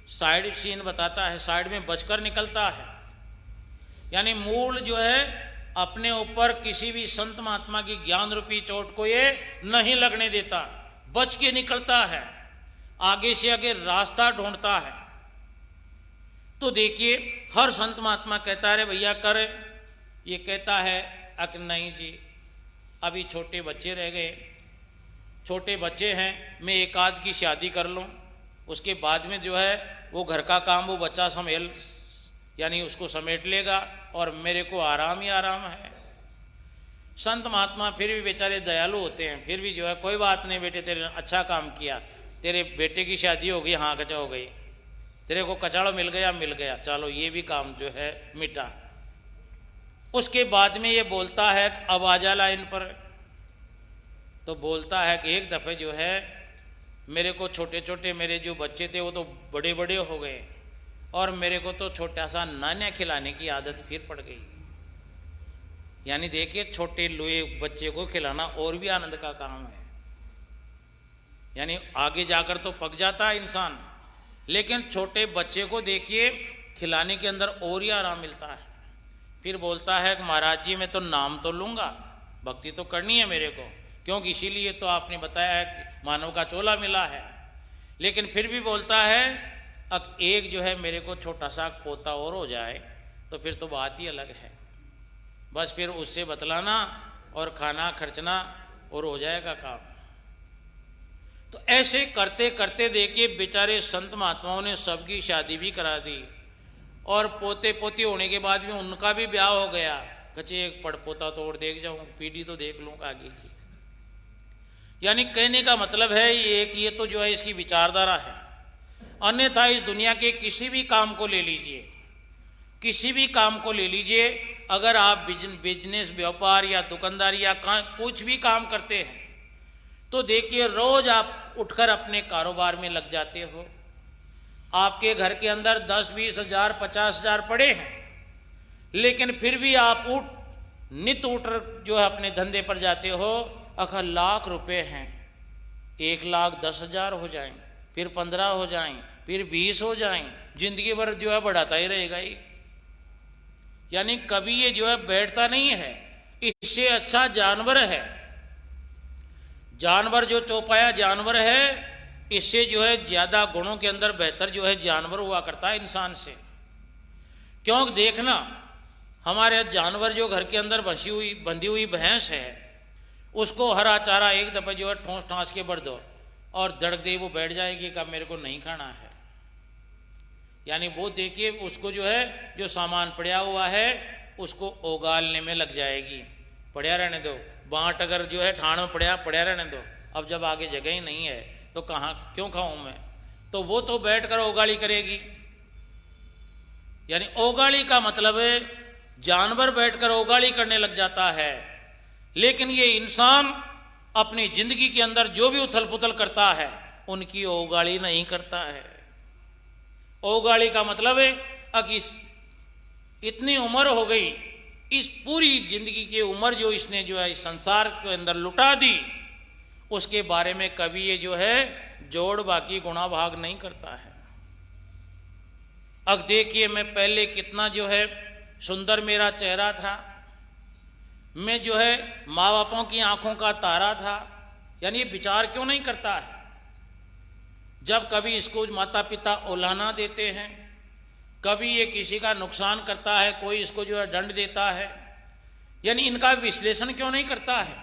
साइड सीन बताता है, साइड में बचकर निकलता है। यानी मूल जो है अपने ऊपर किसी भी संत महात्मा की ज्ञान रूपी चोट को ये नहीं लगने देता, बच के निकलता है, आगे से आगे रास्ता ढूंढता है। तो देखिए हर संत महात्मा कहता है भैया कर, ये कहता है अक नहीं जी अभी छोटे बच्चे रह गए, छोटे बच्चे हैं, मैं एक आध की शादी कर लूँ, उसके बाद में जो है वो घर का काम वो बच्चा यानी उसको समेट लेगा और मेरे को आराम ही आराम है। संत महात्मा फिर भी बेचारे दयालु होते हैं, फिर भी जो है कोई बात नहीं बेटे, तेरे अच्छा काम किया, तेरे बेटे की शादी हो गई, हाँ कचा हो गई, तेरे को कचाड़ा मिल गया, चलो ये भी काम जो है मिटा। उसके बाद में ये बोलता है अब आ जा लाइन पर, तो बोलता है कि एक दफ़े जो है मेरे को छोटे छोटे मेरे जो बच्चे थे वो तो बड़े बड़े हो गए और मेरे को तो छोटा सा नान्या खिलाने की आदत फिर पड़ गई। यानी देखिए छोटे लोए बच्चे को खिलाना और भी आनंद का काम है, यानी आगे जाकर तो पक जाता है इंसान, लेकिन छोटे बच्चे को देखिए खिलाने के अंदर और ही आराम मिलता है। फिर बोलता है कि महाराज जी मैं तो नाम तो लूँगा, भक्ति तो करनी है मेरे को, क्योंकि इसीलिए तो आपने बताया है कि मानव का चोला मिला है। लेकिन फिर भी बोलता है अब एक जो है मेरे को छोटा सा पोता और हो जाए तो फिर तो बात ही अलग है, बस फिर उससे बतलाना और खाना खर्चना और हो जाएगा काम। तो ऐसे करते करते देखिए बेचारे संत महात्माओं ने सबकी शादी भी करा दी और पोते पोती होने के बाद भी उनका भी ब्याह हो गया। कच्चे एक पड़पोता तो और देख जाऊँ, पीढ़ी तो देख लूँ आगे की। यानी कहने का मतलब है ये कि ये तो जो है इसकी विचारधारा है। अन्यथा इस दुनिया के किसी भी काम को ले लीजिए, किसी भी काम को ले लीजिए, अगर आप बिजनेस व्यापार या दुकानदारी या कुछ भी काम करते हैं तो देखिए रोज आप उठकर अपने कारोबार में लग जाते हो। आपके घर के अंदर 10-20 हजार 50 हजार पड़े हैं, लेकिन फिर भी आप नित उठ जो है अपने धंधे पर जाते हो। अगर लाख रुपए हैं, 1,10,000 हो जाएं, फिर 15 हो जाएं, फिर 20 हो जाएं, जिंदगी भर जो है बढ़ाता ही रहेगा ही। यानी कभी ये जो है बैठता नहीं है। इससे अच्छा जानवर है, जानवर जो चौपाया जानवर है, इससे जो है ज्यादा गुणों के अंदर बेहतर जो है जानवर हुआ करता है इंसान से। क्योंकि देखना हमारे जानवर जो घर के अंदर बंधी हुई भैंस है, उसको हरा चारा एक दफे जो है ठोंस ठांस के भर दो और धड़क दे वो बैठ जाएगी कि मेरे को नहीं खाना है। यानी वो देखिए उसको जो है जो सामान पड़ा हुआ है उसको उगालने में लग जाएगी, पड़ा रहने दो। बांट अगर जो है ठाण में पड़ा रहने दो, अब जब आगे जगह ही नहीं है तो कहाँ क्यों खाऊं मैं, तो वो तो बैठ कर उगाली करेगी। यानी उगाली का मतलब है जानवर बैठकर उगाली करने लग जाता है, लेकिन ये इंसान अपनी जिंदगी के अंदर जो भी उथल पुथल करता है उनकी उगाली नहीं करता है। उगाली का मतलब है अब इतनी उम्र हो गई, इस पूरी जिंदगी की उम्र जो इसने जो है इस संसार के अंदर लुटा दी, उसके बारे में कभी ये जो है जोड़ बाकी गुणा भाग नहीं करता है। अब देखिए मैं पहले कितना जो है सुंदर मेरा चेहरा था, मैं जो है माँ बापों की आंखों का तारा था। यानी ये विचार क्यों नहीं करता है? जब कभी इसको माता पिता औलाना देते हैं, कभी ये किसी का नुकसान करता है, कोई इसको जो है दंड देता है, यानी इनका विश्लेषण क्यों नहीं करता है?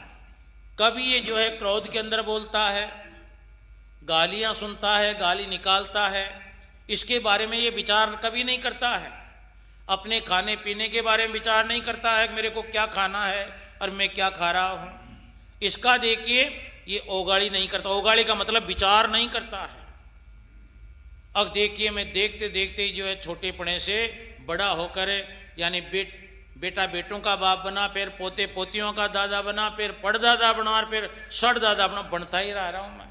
कभी ये जो है क्रोध के अंदर बोलता है, गालियां सुनता है, गाली निकालता है, इसके बारे में ये विचार कभी नहीं करता है। अपने खाने पीने के बारे में विचार नहीं करता है मेरे को क्या खाना है और मैं क्या खा रहा हूँ, इसका देखिए ये उगाड़ी नहीं करता। उगाड़ी का मतलब विचार नहीं करता है। अब देखिए मैं देखते देखते ही जो है छोटे पड़े से बड़ा होकर यानी बेटा बेटों का बाप बना, फिर पोते पोतियों का दादा बना, फिर पड़दादा बना और फिर सड़दादा बना, बनता ही रहा हूं मैं।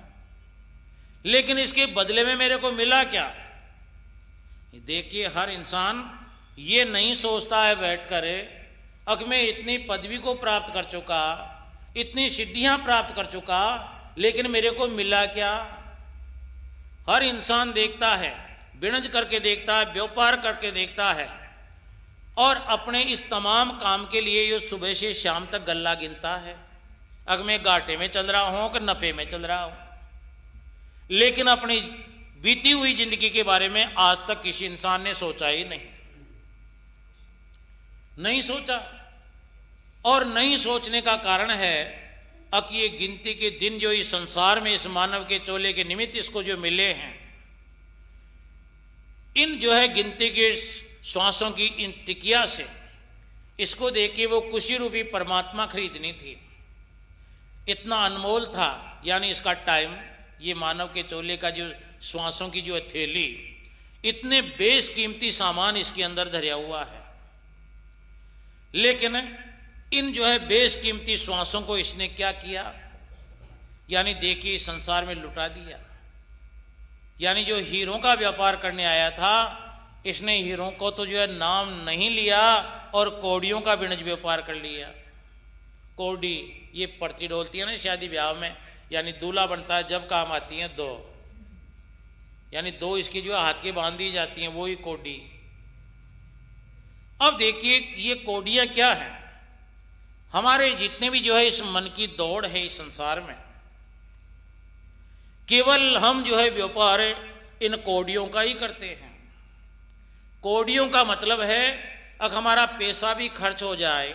लेकिन इसके बदले में मेरे को मिला क्या? देखिए हर इंसान ये नहीं सोचता है बैठकर अब मैं इतनी पदवी को प्राप्त कर चुका, इतनी सिद्धियां प्राप्त कर चुका, लेकिन मेरे को मिला क्या? हर इंसान देखता है, बिणज करके देखता है, व्यापार करके देखता है और अपने इस तमाम काम के लिए ये सुबह से शाम तक गल्ला गिनता है। अब मैं घाटे में चल रहा हूं कि नफे में चल रहा हूं, लेकिन अपनी बीती हुई जिंदगी के बारे में आज तक किसी इंसान ने सोचा ही नहीं सोचा। और नहीं सोचने का कारण है अब ये गिनती के दिन जो इस संसार में इस मानव के चोले के निमित्त इसको जो मिले हैं, इन जो है गिनती के श्वासों की इन टिकिया से इसको देखिए वो खुशी रूपी परमात्मा खरीदनी थी। इतना अनमोल था, यानी इसका टाइम, ये मानव के चोले का जो श्वासों की जो हथेली, इतने बेशकीमती सामान इसके अंदर धरा हुआ है। लेकिन इन जो है बेशकीमती श्वासों को इसने क्या किया, यानी देखिए संसार में लुटा दिया। यानी जो हीरों का व्यापार करने आया था, इसने हीरों को तो जो है नाम नहीं लिया और कौड़ियों का भी व्यापार कर लिया। कौड़ी ये पड़ती डोलती है ना शादी ब्याह में, यानी दूल्हा बनता है जब काम आती हैं दो, यानी दो इसकी जो हाथ के बांध दी जाती हैं, वो ही कौड़ी। अब देखिए ये कौड़ियां क्या है, हमारे जितने भी जो है इस मन की दौड़ है इस संसार में, केवल हम जो है व्यापार इन कौड़ियों का ही करते हैं। कौड़ियों का मतलब है अगर हमारा पैसा भी खर्च हो जाए,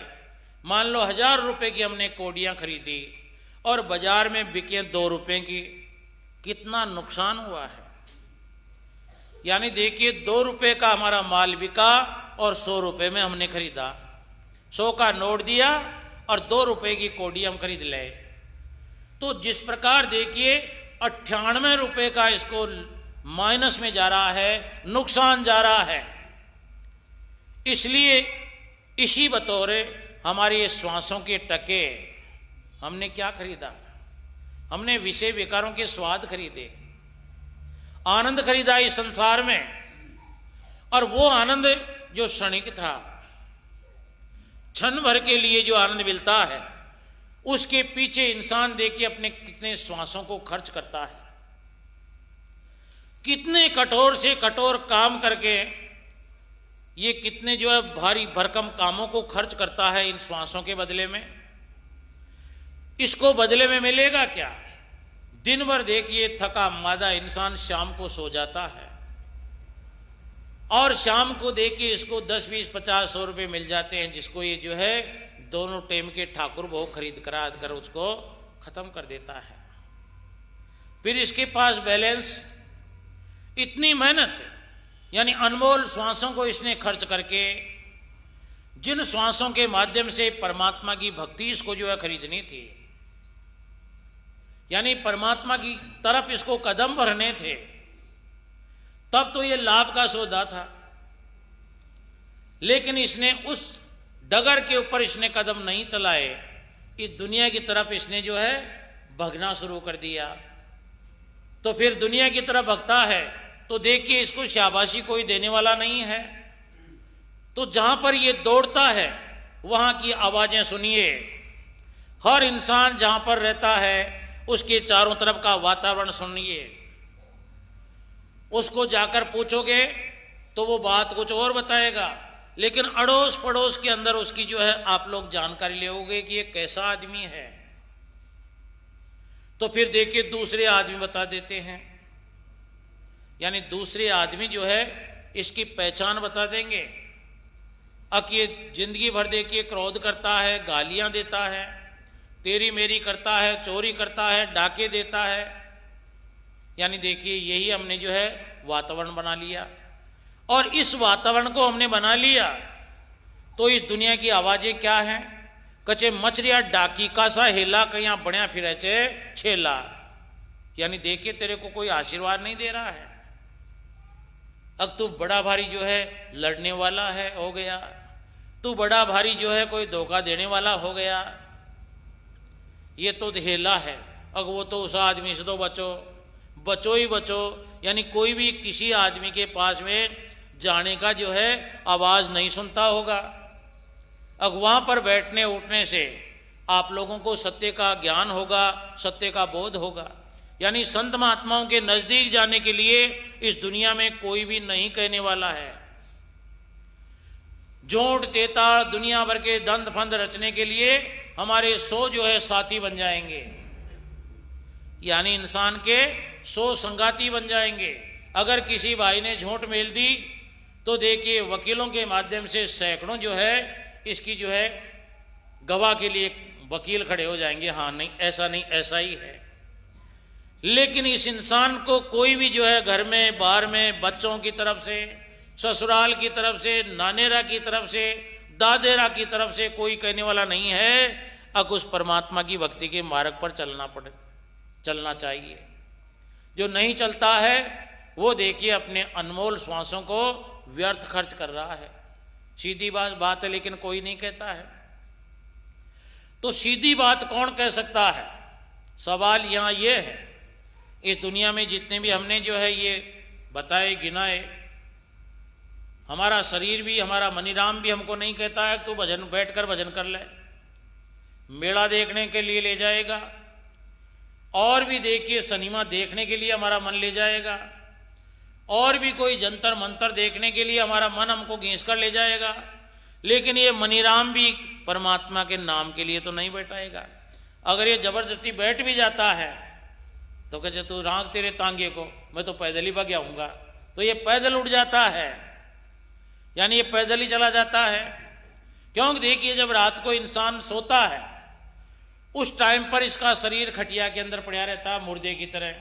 मान लो 1000 रुपए की हमने कौड़ियां खरीदी और बाजार में बिके 2 रुपए की, कितना नुकसान हुआ है। यानी देखिए 2 रुपए का हमारा माल बिका और 100 रुपए में हमने खरीदा, 100 का नोट दिया और 2 रुपए की कौड़ी हम खरीद ले। तो जिस प्रकार देखिए 98 रुपए का इसको माइनस में जा रहा है, नुकसान जा रहा है। इसलिए इसी बतौर हमारे श्वासों के टके हमने क्या खरीदा, हमने विषय विकारों के स्वाद खरीदे, आनंद खरीदा इस संसार में। और वो आनंद जो क्षणिक था, क्षण भर के लिए जो आनंद मिलता है, उसके पीछे इंसान देखिए अपने कितने श्वासों को खर्च करता है, कितने कठोर से कठोर काम करके ये कितने जो है भारी भरकम कामों को खर्च करता है इन श्वासों के बदले में। इसको बदले में मिलेगा क्या? दिन भर देखिए थका मादा इंसान शाम को सो जाता है और शाम को देखिए इसको 10, 20, 50, 100 रुपये मिल जाते हैं, जिसको ये जो है दोनों टाइम के ठाकुर भोग खरीद कर उसको खत्म कर देता है। फिर इसके पास बैलेंस, इतनी मेहनत यानी अनमोल श्वासों को इसने खर्च करके, जिन श्वासों के माध्यम से परमात्मा की भक्ति इसको जो है खरीदनी थी, यानी परमात्मा की तरफ इसको कदम भरने थे, तब तो ये लाभ का सौदा था। लेकिन इसने उस डगर के ऊपर इसने कदम नहीं चलाए, इस दुनिया की तरफ इसने जो है भगना शुरू कर दिया। तो फिर दुनिया की तरफ भगता है तो देखिए इसको शाबाशी कोई देने वाला नहीं है। तो जहां पर ये दौड़ता है वहां की आवाजें सुनिए, हर इंसान जहां पर रहता है उसके चारों तरफ का वातावरण सुनिए। उसको जाकर पूछोगे तो वो बात कुछ और बताएगा, लेकिन अड़ोस पड़ोस के अंदर उसकी जो है आप लोग जानकारी लोगे कि ये कैसा आदमी है। तो फिर देखिए दूसरे आदमी बता देते हैं, यानी दूसरे आदमी जो है इसकी पहचान बता देंगे। अब ये जिंदगी भर देखिए क्रोध करता है, गालियां देता है, तेरी मेरी करता है, चोरी करता है, डाके देता है। यानी देखिए यही हमने जो है वातावरण बना लिया। और इस वातावरण को हमने बना लिया तो इस दुनिया की आवाजें क्या हैं? कचे मछरिया डाकी का सा हेला कहीं बढ़िया फिरे चे छेला। यानी देखिए तेरे को कोई आशीर्वाद नहीं दे रहा है। अब तू बड़ा भारी जो है लड़ने वाला है हो गया, तू बड़ा भारी जो है कोई धोखा देने वाला हो गया, ये तो हेला है। अब वो तो उस आदमी से तो बचो, बचो ही बचो। यानी कोई भी किसी आदमी के पास में जाने का जो है आवाज नहीं सुनता होगा। अब वहां पर बैठने उठने से आप लोगों को सत्य का ज्ञान होगा, सत्य का बोध होगा। यानी संत महात्माओं के नजदीक जाने के लिए इस दुनिया में कोई भी नहीं कहने वाला है। जोड़ तेताड़ दुनिया भर के दंत फंद रचने के लिए हमारे 100 जो है साथी बन जाएंगे, यानी इंसान के 100 संगाती बन जाएंगे। अगर किसी भाई ने झूठ मेल दी तो देखिए वकीलों के माध्यम से सैकड़ों जो है इसकी जो है गवाह के लिए वकील खड़े हो जाएंगे, हाँ नहीं ऐसा नहीं ऐसा ही है। लेकिन इस इंसान को कोई भी जो है घर में बाहर में बच्चों की तरफ से, ससुराल की तरफ से, नानेरा की तरफ से, दादेरा की तरफ से कोई कहने वाला नहीं है अब उस परमात्मा की भक्ति के मार्ग पर चलना चाहिए। जो नहीं चलता है वो देखिए अपने अनमोल श्वासों को व्यर्थ खर्च कर रहा है। सीधी बात है, लेकिन कोई नहीं कहता है। तो सीधी बात कौन कह सकता है? सवाल यहाँ ये है, इस दुनिया में जितने भी हमने जो है ये बताए गिनाए, हमारा शरीर भी, हमारा मनीराम भी हमको नहीं कहता है तो भजन बैठकर भजन कर ले, मेला देखने के लिए ले जाएगा, और भी देखिए सिनेमा देखने के लिए हमारा मन ले जाएगा, और भी कोई जंतर मंतर देखने के लिए हमारा मन हमको घींच कर ले जाएगा। लेकिन ये मनीराम भी परमात्मा के नाम के लिए तो नहीं बैठाएगा। अगर ये जबरदस्ती बैठ भी जाता है तो कहते तू रांग तेरे तांगे को, मैं तो पैदल ही भाग आऊंगा, तो ये पैदल उठ जाता है, यानी ये पैदल ही चला जाता है। क्योंकि देखिए जब रात को इंसान सोता है उस टाइम पर इसका शरीर खटिया के अंदर पड़ा रहता है मुर्दे की तरह,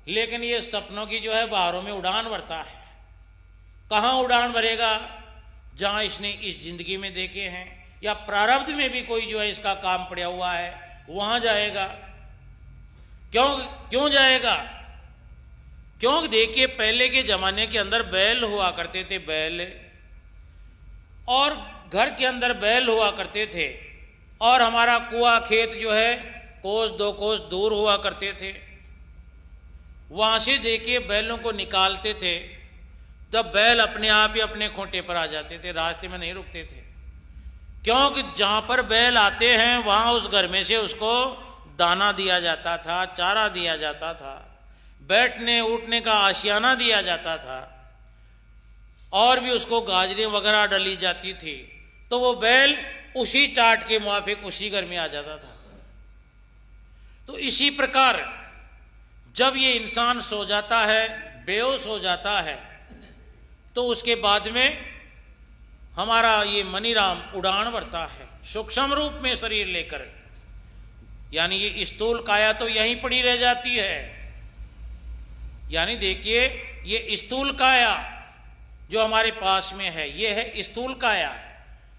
लेकिन ये सपनों की जो है बाहरों में उड़ान भरता है। कहाँ उड़ान भरेगा? जहाँ इसने इस जिंदगी में देखे हैं या प्रारब्ध में भी कोई जो है इसका काम पड़ा हुआ है वहाँ जाएगा। क्यों जाएगा? क्योंकि देखिए पहले के जमाने के अंदर बैल हुआ करते थे, बैल, और घर के अंदर बैल हुआ करते थे, और हमारा कुआं खेत जो है कोस 2 कोस दूर हुआ करते थे। वहां से देखिए बैलों को निकालते थे, तब बैल अपने आप ही अपने खूंटे पर आ जाते थे, रास्ते में नहीं रुकते थे। क्योंकि जहां पर बैल आते हैं वहां उस घर में से उसको दाना दिया जाता था, चारा दिया जाता था, बैठने उठने का आशियाना दिया जाता था, और भी उसको गाजरें वगैरह डाली जाती थी। तो वो बैल उसी चाट के मुआफिक उसी घर में आ जाता था। तो इसी प्रकार जब ये इंसान सो जाता है, बेहोश हो जाता है, तो उसके बाद में हमारा ये मनीराम उड़ान भरता है सूक्ष्म रूप में शरीर लेकर, यानी ये स्थूल काया तो यहीं पड़ी रह जाती है। यानी देखिए ये स्थूल काया जो हमारे पास में है, ये है स्थूल काया।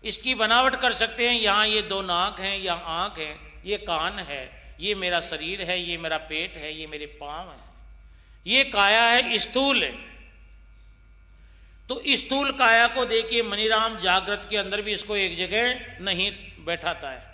इसकी बनावट कर सकते हैं, यहाँ ये 2 नाक हैं, यहाँ आँख है, ये कान है, ये मेरा शरीर है, ये मेरा पेट है, ये मेरे पांव है, ये काया है स्थूल। तो स्थूल काया को देखिए मनीराम जागृत के अंदर भी इसको एक जगह नहीं बैठाता है।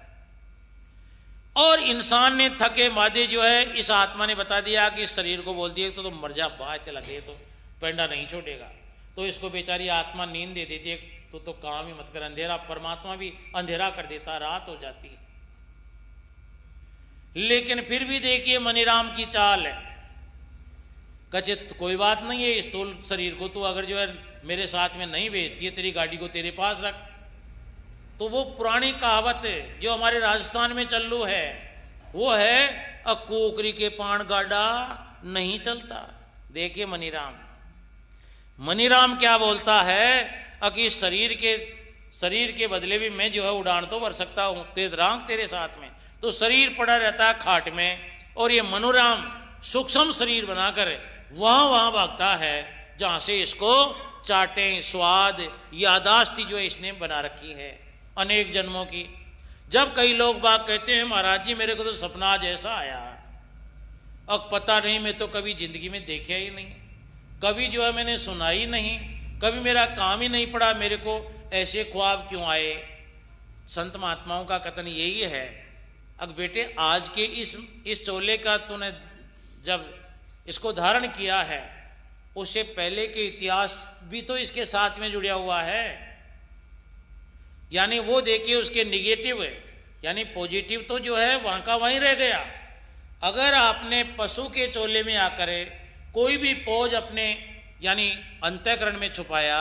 और इंसान ने थके मादे जो है इस आत्मा ने बता दिया कि इस शरीर को बोल दिया तो तुम मर जा, बात लगे तो पेंडा नहीं छोड़ेगा। तो इसको बेचारी आत्मा नींद दे देती है, तो काम ही मत कर, अंधेरा, परमात्मा भी अंधेरा कर देता, रात हो जाती है। लेकिन फिर भी देखिए मनीराम की चाल है, कचे कोई बात नहीं है, स्थूल शरीर को तो अगर जो है मेरे साथ में नहीं भेजती है, तेरी गाड़ी को तेरे पास रख। तो वो पुरानी कहावत जो हमारे राजस्थान में चल्लू है वो है, कोकरी के पान गाड़ा नहीं चलता। देखिए मनीराम क्या बोलता है कि शरीर के बदले भी मैं जो है उड़ान तो भर सकता हूं, तेज रांग तेरे साथ में। तो शरीर पड़ा रहता है खाट में, और ये मनोराम सूक्ष्म शरीर बनाकर वहां भागता है जहां से इसको चाटें स्वाद यादाश्ती जो इसने बना रखी है अनेक जन्मों की। जब कई लोग बाग कहते हैं महाराज जी मेरे को तो सपना आज ऐसा आया, अब पता नहीं, मैं तो कभी जिंदगी में देखा ही नहीं, कभी जो है मैंने सुना ही नहीं, कभी मेरा काम ही नहीं पड़ा, मेरे को ऐसे ख्वाब क्यों आए। संत महात्माओं का कथन यही है, अब बेटे आज के इस चोले का तूने जब इसको धारण किया है, उससे पहले के इतिहास भी तो इसके साथ में जुड़ा हुआ है। यानी वो देखिए उसके निगेटिव यानी पॉजिटिव तो जो है वहां का वहीं रह गया। अगर आपने पशु के चोले में आकर कोई भी पौज अपने यानी अंतःकरण में छुपाया,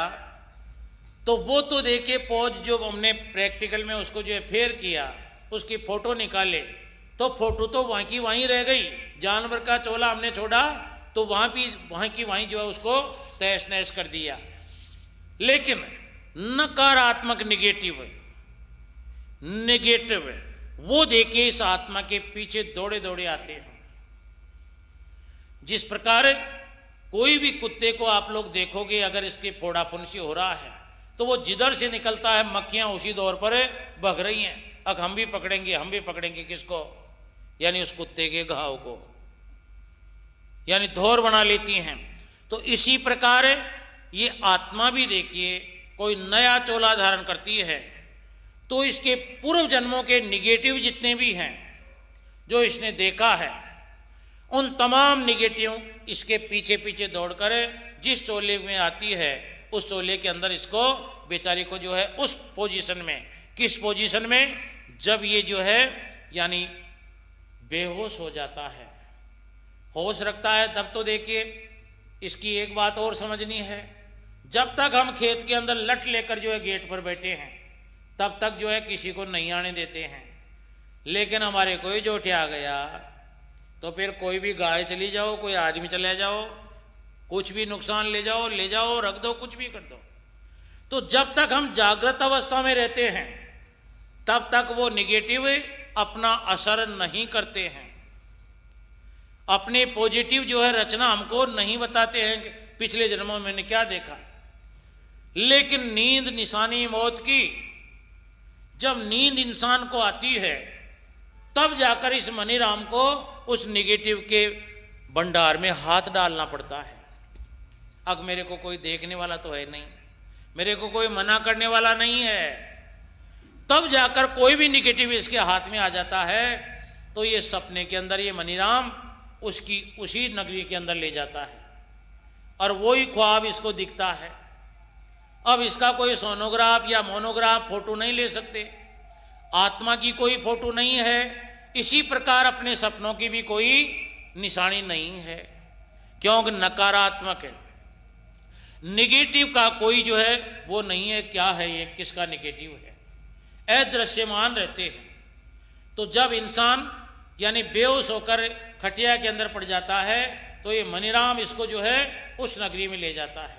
तो वो तो देखिए पौज जो हमने प्रैक्टिकल में उसको जो है फेर किया, उसकी फोटो निकाले, तो फोटो तो वहां की वहीं रह गई। जानवर का चोला हमने छोड़ा तो वहां की वहीं जो है उसको तहस नहस कर दिया। लेकिन नकारात्मक निगेटिव नेगेटिव है, वो देखिए इस आत्मा के पीछे दौड़े दौड़े आते हैं। जिस प्रकार कोई भी कुत्ते को आप लोग देखोगे, अगर इसके फोड़ा फुंसी हो रहा है तो वो जिधर से निकलता है मक्खियां उसी दौर पर भग रही हैं। अब हम भी पकड़ेंगे किसको, यानी उस कुत्ते के घाव को, यानी धौर बना लेती हैं। तो इसी प्रकार ये आत्मा भी देखिए कोई नया चोला धारण करती है तो इसके पूर्व जन्मों के निगेटिव जितने भी हैं जो इसने देखा है, उन तमाम निगेटिव इसके पीछे पीछे दौड़कर जिस चोले में आती है उस चोले के अंदर इसको बेचारी को जो है उस पोजीशन में, किस पोजीशन में, जब ये जो है यानी बेहोश हो जाता है, होश रखता है तब तो देखिए इसकी एक बात और समझनी है। जब तक हम खेत के अंदर लट लेकर जो है गेट पर बैठे हैं तब तक जो है किसी को नहीं आने देते हैं, लेकिन हमारे कोई जोटे आ गया तो फिर कोई भी गाय चली जाओ, कोई आदमी चले जाओ, कुछ भी नुकसान ले जाओ, रख दो, कुछ भी कर दो। तो जब तक हम जागृत अवस्था में रहते हैं तब तक वो निगेटिव अपना असर नहीं करते हैं, अपने पॉजिटिव जो है रचना हमको नहीं बताते हैं कि पिछले जन्मों में मैंने क्या देखा। लेकिन नींद निशानी मौत की, जब नींद इंसान को आती है तब जाकर इस मनीराम को उस निगेटिव के भंडार में हाथ डालना पड़ता है। अब मेरे को कोई देखने वाला तो है नहीं, मेरे को कोई मना करने वाला नहीं है, तब जाकर कोई भी निगेटिव इसके हाथ में आ जाता है तो ये सपने के अंदर ये मनीराम उसकी उसी नगरी के अंदर ले जाता है और वही ख्वाब इसको दिखता है। अब इसका कोई सोनोग्राफ या मोनोग्राफ फोटो नहीं ले सकते, आत्मा की कोई फोटो नहीं है, इसी प्रकार अपने सपनों की भी कोई निशानी नहीं है, क्योंकि नकारात्मक है। निगेटिव का कोई जो है वो नहीं है, क्या है ये, किसका निगेटिव है, अदृश्यमान रहते हैं। तो जब इंसान यानी बेहोश होकर खटिया के अंदर पड़ जाता है तो ये मनीराम इसको जो है उस नगरी में ले जाता है।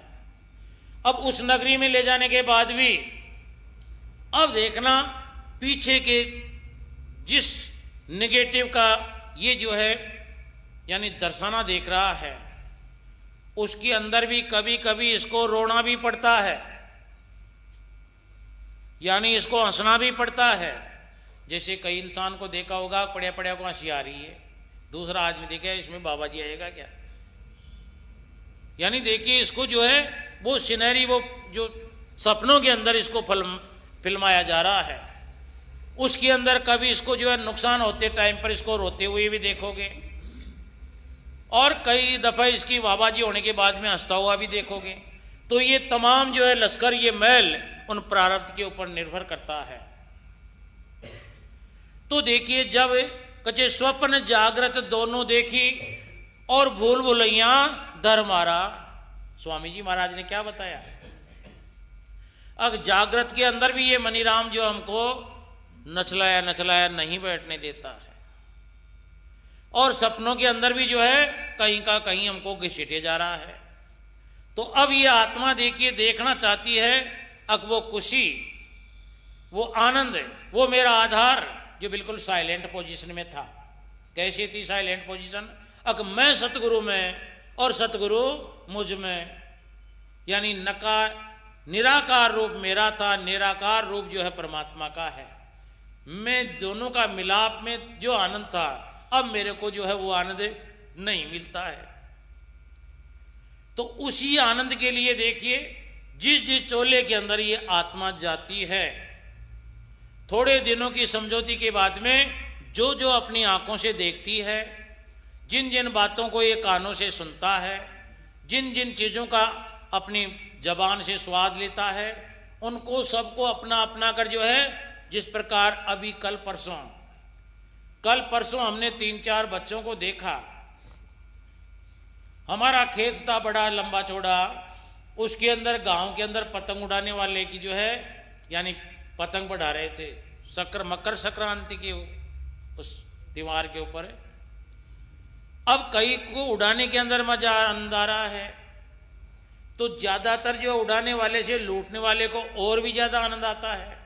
अब उस नगरी में ले जाने के बाद भी अब देखना पीछे के जिस नेगेटिव का ये जो है यानी दर्शाना देख रहा है उसके अंदर भी कभी कभी इसको रोना भी पड़ता है, यानी इसको हंसना भी पड़ता है। जैसे कई इंसान को देखा होगा पड़िया पड़िया को हंसी आ रही है, दूसरा आदमी देखे इसमें बाबा जी आएगा क्या, यानी देखिए इसको जो है वो सिनेरी, वो जो सपनों के अंदर इसको फिल्माया जा रहा है, उसके अंदर कभी इसको जो है नुकसान होते टाइम पर इसको रोते हुए भी देखोगे और कई दफा इसकी वाहवाही होने के बाद में हंसता हुआ भी देखोगे। तो ये तमाम जो है लश्कर, ये महल उन प्रारब्ध के ऊपर निर्भर करता है। तो देखिए जब कचे स्वप्न जागृत दोनों देखी और भूल भुलैया धर मारा, स्वामी जी महाराज ने क्या बताया। अब जागृत के अंदर भी ये मनीराम जो हमको नचलाया नचलाया नहीं बैठने देता है और सपनों के अंदर भी जो है कहीं का कहीं हमको घसीटे जा रहा है। तो अब ये आत्मा देखिए देखना चाहती है अब वो खुशी, वो आनंद, वो मेरा आधार जो बिल्कुल साइलेंट पोजीशन में था। कैसी थी साइलेंट पोजीशन, अब मैं सतगुरु में और सतगुरु मुझ में, यानी निराकार रूप मेरा था, निराकार रूप जो है परमात्मा का है। मैं दोनों का मिलाप में जो आनंद था अब मेरे को जो है वो आनंद नहीं मिलता है। तो उसी आनंद के लिए देखिए जिस जिस चोले के अंदर ये आत्मा जाती है, थोड़े दिनों की समझौती के बाद में जो जो अपनी आंखों से देखती है, जिन जिन बातों को ये कानों से सुनता है, जिन जिन चीज़ों का अपनी जबान से स्वाद लेता है, उनको सबको अपना अपना कर जो है, जिस प्रकार अभी कल परसों हमने 3-4 बच्चों को देखा। हमारा खेत था बड़ा लंबा चौड़ा, उसके अंदर गांव के अंदर पतंग उड़ाने वाले की जो है यानी पतंग बढ़ा रहे थे, मकर संक्रांति के उस दीवार के ऊपर है। अब कई को उड़ाने के अंदर मजा आनंद आ रहा है, तो ज्यादातर जो उड़ाने वाले से लूटने वाले को और भी ज्यादा आनंद आता है।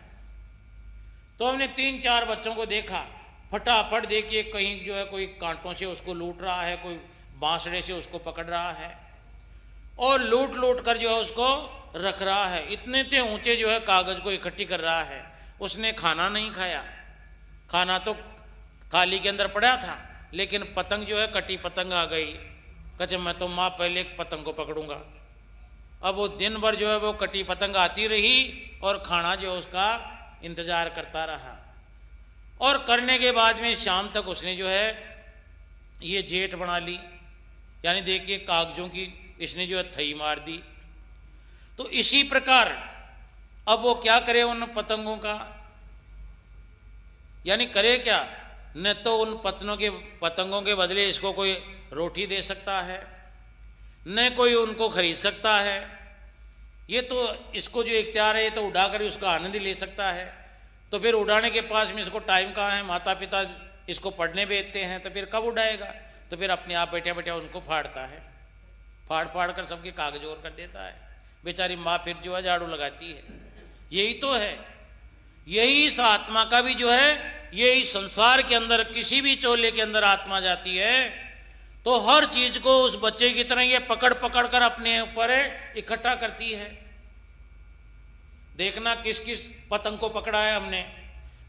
तो हमने 3-4 बच्चों को देखा, फटाफट देखिए कहीं जो है कोई कांटों से उसको लूट रहा है, कोई बांसड़े से उसको पकड़ रहा है और लूट लूट कर जो है उसको रख रहा है। इतने ते ऊंचे जो है कागज को इकट्ठी कर रहा है। उसने खाना नहीं खाया, खाना तो थाली के अंदर पड़ा था, लेकिन पतंग जो है कटी पतंग आ गई। कहे मैं तो माँ पहले एक पतंग को पकड़ूंगा। अब वो दिन भर जो है वो कटी पतंग आती रही और खाना जो उसका इंतजार करता रहा। और करने के बाद में शाम तक उसने जो है ये जेट बना ली, यानी देखिए कागजों की इसने जो है थई मार दी। तो इसी प्रकार अब वो क्या करे उन पतंगों का, यानी करे क्या, न तो उन पतंगों के बदले इसको कोई रोटी दे सकता है, न कोई उनको खरीद सकता है। ये तो इसको जो इख्तियार है ये तो उड़ा कर उसका आनंद ही ले सकता है। तो फिर उड़ाने के पास में इसको टाइम कहाँ है, माता पिता इसको पढ़ने भेजते हैं, तो फिर कब उड़ाएगा। तो फिर अपने आप बैठे बैठे उनको फाड़ता है, फाड़ फाड़ कर सबके कागज और कर देता है। बेचारी माँ फिर जो है झाड़ू लगाती है। यही तो है, यही इस आत्मा का भी जो है, यही संसार के अंदर किसी भी चोले के अंदर आत्मा जाती है तो हर चीज को उस बच्चे की तरह ये पकड़ पकड़ कर अपने ऊपर इकट्ठा करती है। देखना किस किस पतंग को पकड़ा है हमने,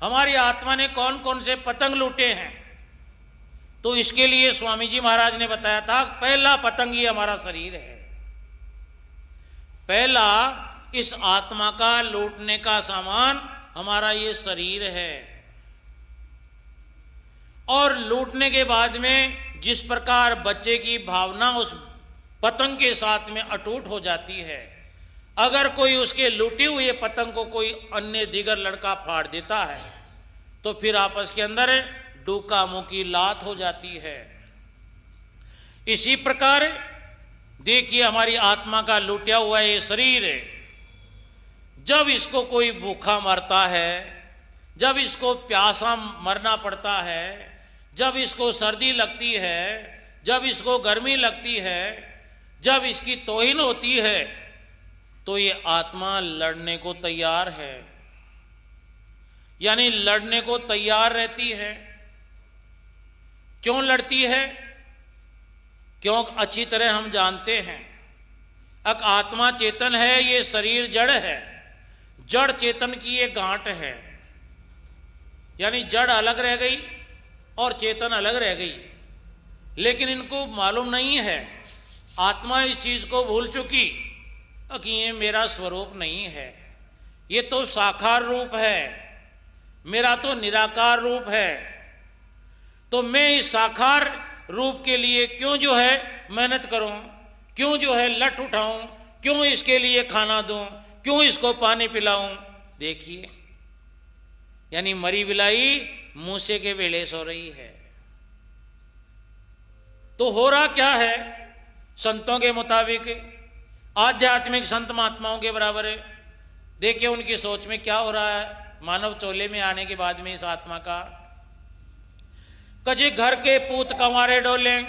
हमारी आत्मा ने कौन कौन से पतंग लूटे हैं। तो इसके लिए स्वामी जी महाराज ने बताया था, पहला पतंग ये हमारा शरीर है। पहला इस आत्मा का लूटने का सामान हमारा ये शरीर है। और लूटने के बाद में जिस प्रकार बच्चे की भावना उस पतंग के साथ में अटूट हो जाती है, अगर कोई उसके लूटे हुए पतंग को कोई अन्य दिगर लड़का फाड़ देता है तो फिर आपस के अंदर डूका मुकी लात हो जाती है। इसी प्रकार देखिए हमारी आत्मा का लूटा हुआ ये शरीर है, जब इसको कोई भूखा मरता है, जब इसको प्यासा मरना पड़ता है, जब इसको सर्दी लगती है, जब इसको गर्मी लगती है, जब इसकी तौहीन होती है, तो ये आत्मा लड़ने को तैयार है, यानी लड़ने को तैयार रहती है। क्यों लड़ती है? क्यों अच्छी तरह हम जानते हैं, अब आत्मा चेतन है, ये शरीर जड़ है। जड़ चेतन की ये गांठ है, यानी जड़ अलग रह गई और चेतन अलग रह गई, लेकिन इनको मालूम नहीं है। आत्मा इस चीज को भूल चुकी कि ये मेरा स्वरूप नहीं है, ये तो साकार रूप है, मेरा तो निराकार रूप है। तो मैं इस साकार रूप के लिए क्यों जो है मेहनत करूं, क्यों जो है लट उठाऊं, क्यों इसके लिए खाना दूं, क्यों इसको पानी पिलाऊं। देखिए, यानी मरी बिलाई मूसे के वेले सो रही है। तो हो रहा क्या है, संतों के मुताबिक आध्यात्मिक संत महात्माओं के बराबर है। देखिए उनकी सोच में क्या हो रहा है मानव चोले में आने के बाद में इस आत्मा का। कजी घर के पूत कंवारे डोले,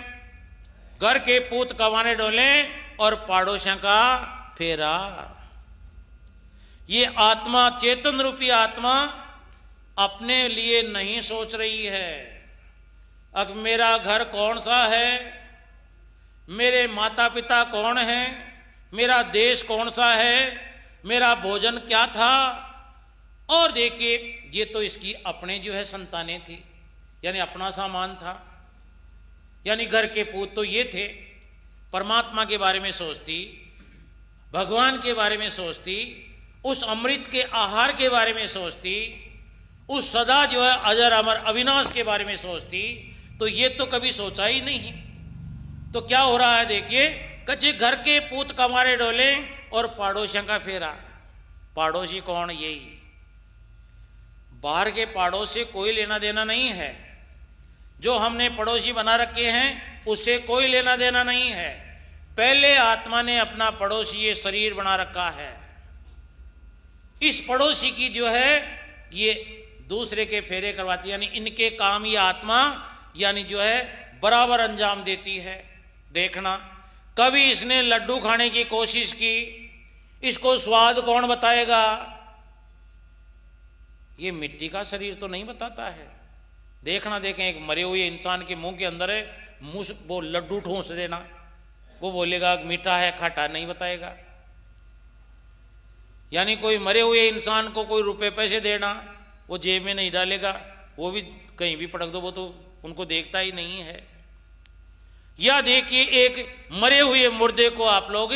घर के पूत कंवारे डोले और पड़ोसियों का फेरा। ये आत्मा, चेतन रूपी आत्मा अपने लिए नहीं सोच रही है। अब मेरा घर कौन सा है, मेरे माता पिता कौन है, मेरा देश कौन सा है, मेरा भोजन क्या था। और देखिए ये तो इसकी अपने जो है संतानें थी, यानी अपना सामान था, यानी घर के पूत तो ये थे। परमात्मा के बारे में सोचती, भगवान के बारे में सोचती, उस अमृत के आहार के बारे में सोचती, उस सदा जो है अजर अमर अविनाश के बारे में सोचती, तो ये तो कभी सोचा ही नहीं। तो क्या हो रहा है देखिए, कच्चे घर के पूत कमारे डोले और पड़ोसियों का फेरा। पड़ोसी कौन? यही बाहर के पड़ोस से कोई लेना देना नहीं है, जो हमने पड़ोसी बना रखे हैं उससे कोई लेना देना नहीं है। पहले आत्मा ने अपना पड़ोसी ये शरीर बना रखा है, इस पड़ोसी की जो है ये दूसरे के फेरे करवाती, यानी इनके काम ये आत्मा यानी जो है बराबर अंजाम देती है। देखना, कभी इसने लड्डू खाने की कोशिश की, इसको स्वाद कौन बताएगा, ये मिट्टी का शरीर तो नहीं बताता है। देखना, देखें एक मरे हुए इंसान के मुंह के अंदर है मुंह वो लड्डू ठूंस देना, वो बोलेगा मीठा है खट्टा नहीं बताएगा। यानी कोई मरे हुए इंसान को कोई रुपए पैसे देना, वो जेब में नहीं डालेगा, वो भी कहीं भी पटक दो, वो तो उनको देखता ही नहीं है। या देखिए एक मरे हुए मुर्दे को आप लोग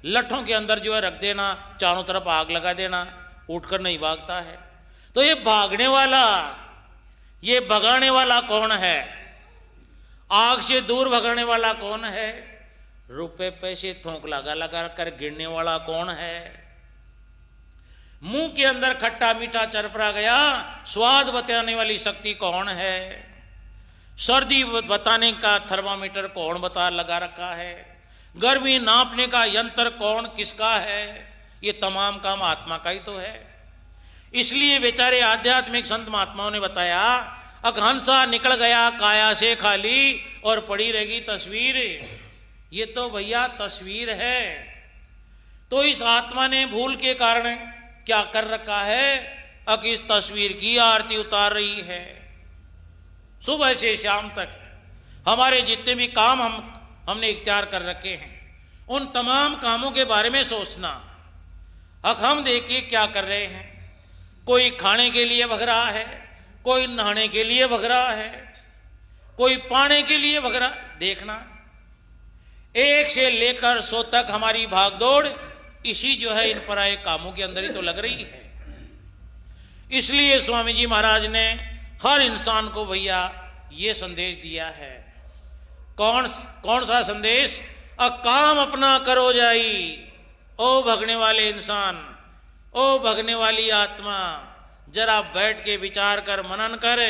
लट्ठों के अंदर जो है रख देना, चारों तरफ आग लगा देना, उठकर नहीं भागता है। तो ये भागने वाला, ये भगाने वाला कौन है? आग से दूर भगाने वाला कौन है? रुपए पैसे थोक लगा लगा कर गिरने वाला कौन है? मुंह के अंदर खट्टा मीठा चरपरा गया, स्वाद बताने वाली शक्ति कौन है? सर्दी बताने का थर्मामीटर कौन बता लगा रखा है? गर्मी नापने का यंत्र कौन किसका है? ये तमाम काम आत्मा का ही तो है। इसलिए बेचारे आध्यात्मिक संत महात्माओं ने बताया, अघहंसा निकल गया काया से खाली और पड़ी रहेगी तस्वीर। ये तो भैया तस्वीर है। तो इस आत्मा ने भूल के कारण क्या कर रखा है? अब इस तस्वीर की आरती उतार रही है। सुबह से शाम तक हमारे जितने भी काम हमने इख्तियार कर रखे हैं, उन तमाम कामों के बारे में सोचना। अब हम देखिए क्या कर रहे हैं। कोई खाने के लिए भग रहा है, कोई नहाने के लिए भग रहा है, कोई पाने के लिए भग रहा। देखना, एक से लेकर 100 तक हमारी भागदौड़ इसी जो है इन पराये कामों के अंदर ही तो लग रही है। इसलिए स्वामी जी महाराज ने हर इंसान को भैया ये संदेश दिया है। कौन सा संदेश? काम अपना करो जाई, ओ भगने वाले इंसान, ओ भगने वाली आत्मा, जरा बैठ के विचार कर, मनन कर,